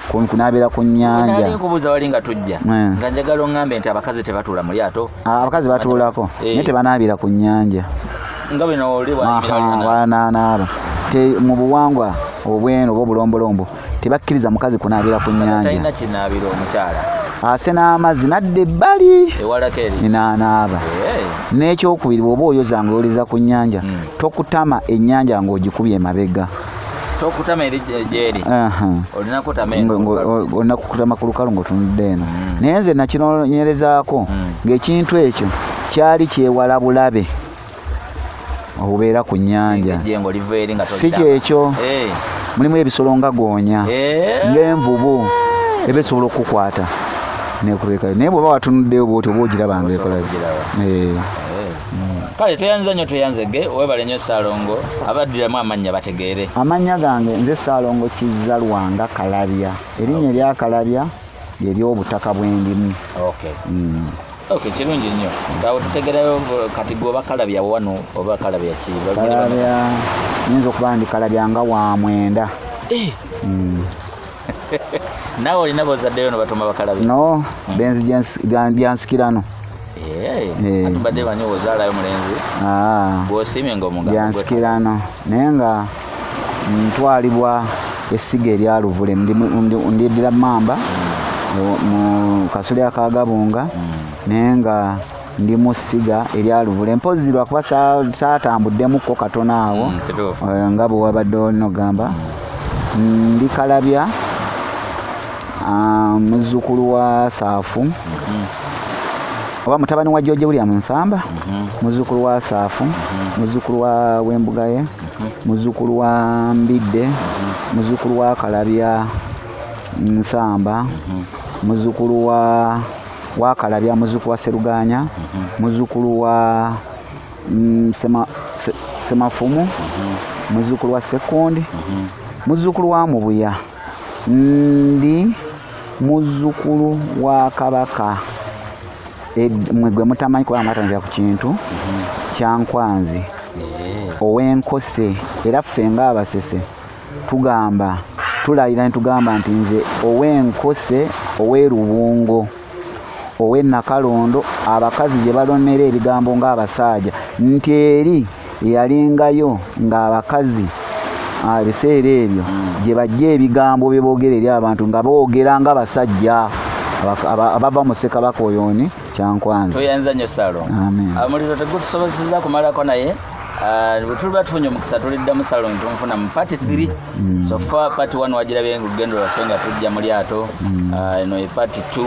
kunaabira ku nnyanja. Nali nkubuuza wali nga tujja nga njagala oŋŋambe nti abakazi tebatuula mu lyato. Abakazi batuulako naye tebanaabira ku nnyanja. Nga bino oli banaanaaba. Mu buwangwa obweno oba obulombolombo tebakkiriza mukazi kunaabira ku nnyanja. Talina kinaabira omukyala. Ase n'amazzi nadda ebbali ewalako eri n'anaaba. N'ekyokubiri bw'oba oyoza nga oyoliza ku nnyanja tokutama ennyanja ng'ogikubye emabega. Tokutama eri gyeri. Olina kutama ku lukalu ng'otunudde eno. Naye nze nakinoonyerezaako ng'ekintu ekyo kyali kyewala bulabe obubeera ku nnyanja. Si kyekyo mulimu ebisolo nga goonya ng'envubu ebisobola okukwata nekuleka naye bw'oba watunuddeyo bw'oti oba ogirabanga ekola. Kale tweyanza nnyo tweyanzege webale nnyo Ssaalongo abaddiramu amannya bategeere. Amannya gange nze Ssaalongo Kizza Lwanga Kalabya. Erinnya erya Kalabya ly'ery'obutaka bwendimu. Okay, kirungi nnyo. Ngawo tutegerayo kati gwe oba Kalabya wano oba Kalabya ki? Kalabya nyinza okuba ndi Kalabya nga wa mwenda. Naawe olina bozaddeyo no batoma Bakalabya? No, benzi byansikirano. Atubadde banyo ozaalayo mulenzi? Bw'osiimye ng'omugamba byansikirano naye nga ntwalibwa essiga erya Luvule ndyeddira Mamba mu Kasolya ka Gabunga naye nga ndi mu ssiga erya Luvule mpozi lwakuba saatambuddemukko katono awo nga bwe wabadde olinogamba. Ndi Kalabya muzzukulu wa Saafu oba mutabani wa George William Nsamba, muzzukulu wa Saafu, muzzukulu wa Wembugaye, muzzukulu wa Mbidde, muzzukulu wa Kalabya Nsamba, muzzukulu wa Kalabya, muzzukulu wa Seruganya, muzzukulu wa Semafumu, muzzukulu wa Sekundi, muzzukulu wa Mubuya. Ndi muzzukulu wa Kabaka mwegwe mutamanyi kuba mwatanzira ku kintu kyankwanzi ow'Enkose era ffe ng'Abasese tugamba tulayira ne tugamba nti nze ow'Enkose ow'e Rubungo ow'e Nakalondo abakazi gye balonera ebigambo ng'abasajja nti eri yalingayo ng'abakazi ebiseera ebyo gye bajja ebigambo bye boogera eri abantu nga boogera ng'abasajja abava mu Ssekabaka oyoni Kyankwanzi. Tuyanza nnyo Ssaalongo. Omuliro tegutusobozezza kumalako naye bwe tuliba tufunye omukisa tuliddamu Ssaalongo tumufuna mu part 3. So far part 1 wagirabye olugendo lwaffe nga tujja mu lyato. Eno ye part 2.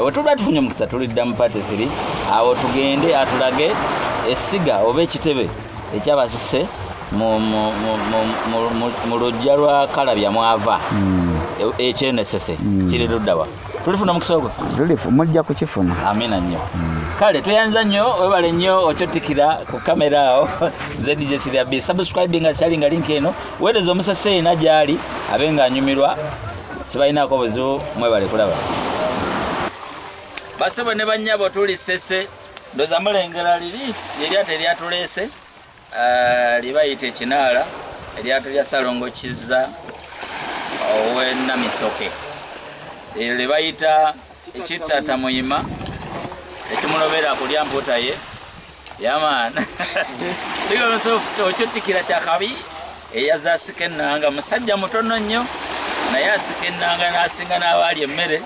Bwe tuliba tufunye omukisa tuliddamu part 3 awo tugende atulage essiga oba ekitebe eky'Abasese mu lujja lwa Kalabya mwava ekyenesese kiri luddawa. Tulifuna mukisa ogwo? Mujja kukifuna. Amina nnyo. Kale tweyanza nnyo webale nnyo okyotikira ku kamera awo ZJ Siriya B. Subscribe nga sharinga link eno weereza omusase ena gyali abe nga anyumirwa sibalinaako buzibu mwebale kulaba. Basebo ne bannyabo tuli Ssese ndoza mulengera liri eryato eryatuleese libayita ekinaala eryato lya Ssaalongo Kizza ow'e Namisoke. Le bayita ekitata muyima ekimulobera kulya mputa ye yamaana tigonoso okyotikira kyakabi eyaza asika ennanga musajja mutono nnyo naye asika ennanga n'asinga n'abaali emmere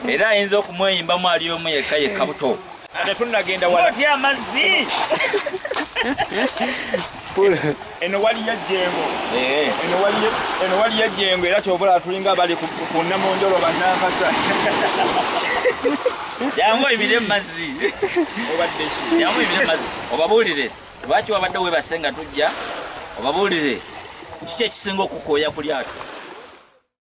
era ayinza okumweyimbamu ali omu yekka yekka buto ate tunnagenda wala otya amazzi eno waliyo ejjengo eno waliyo ejjengo era kyobula tulinga abali ku Namonjolo bannankasa jangu ebire mazzi obadde ki jangu ebire mazzi obabuulire lwaki wabadde webasenga tujja obabuulire kiki ekisinga okukooya ku lyato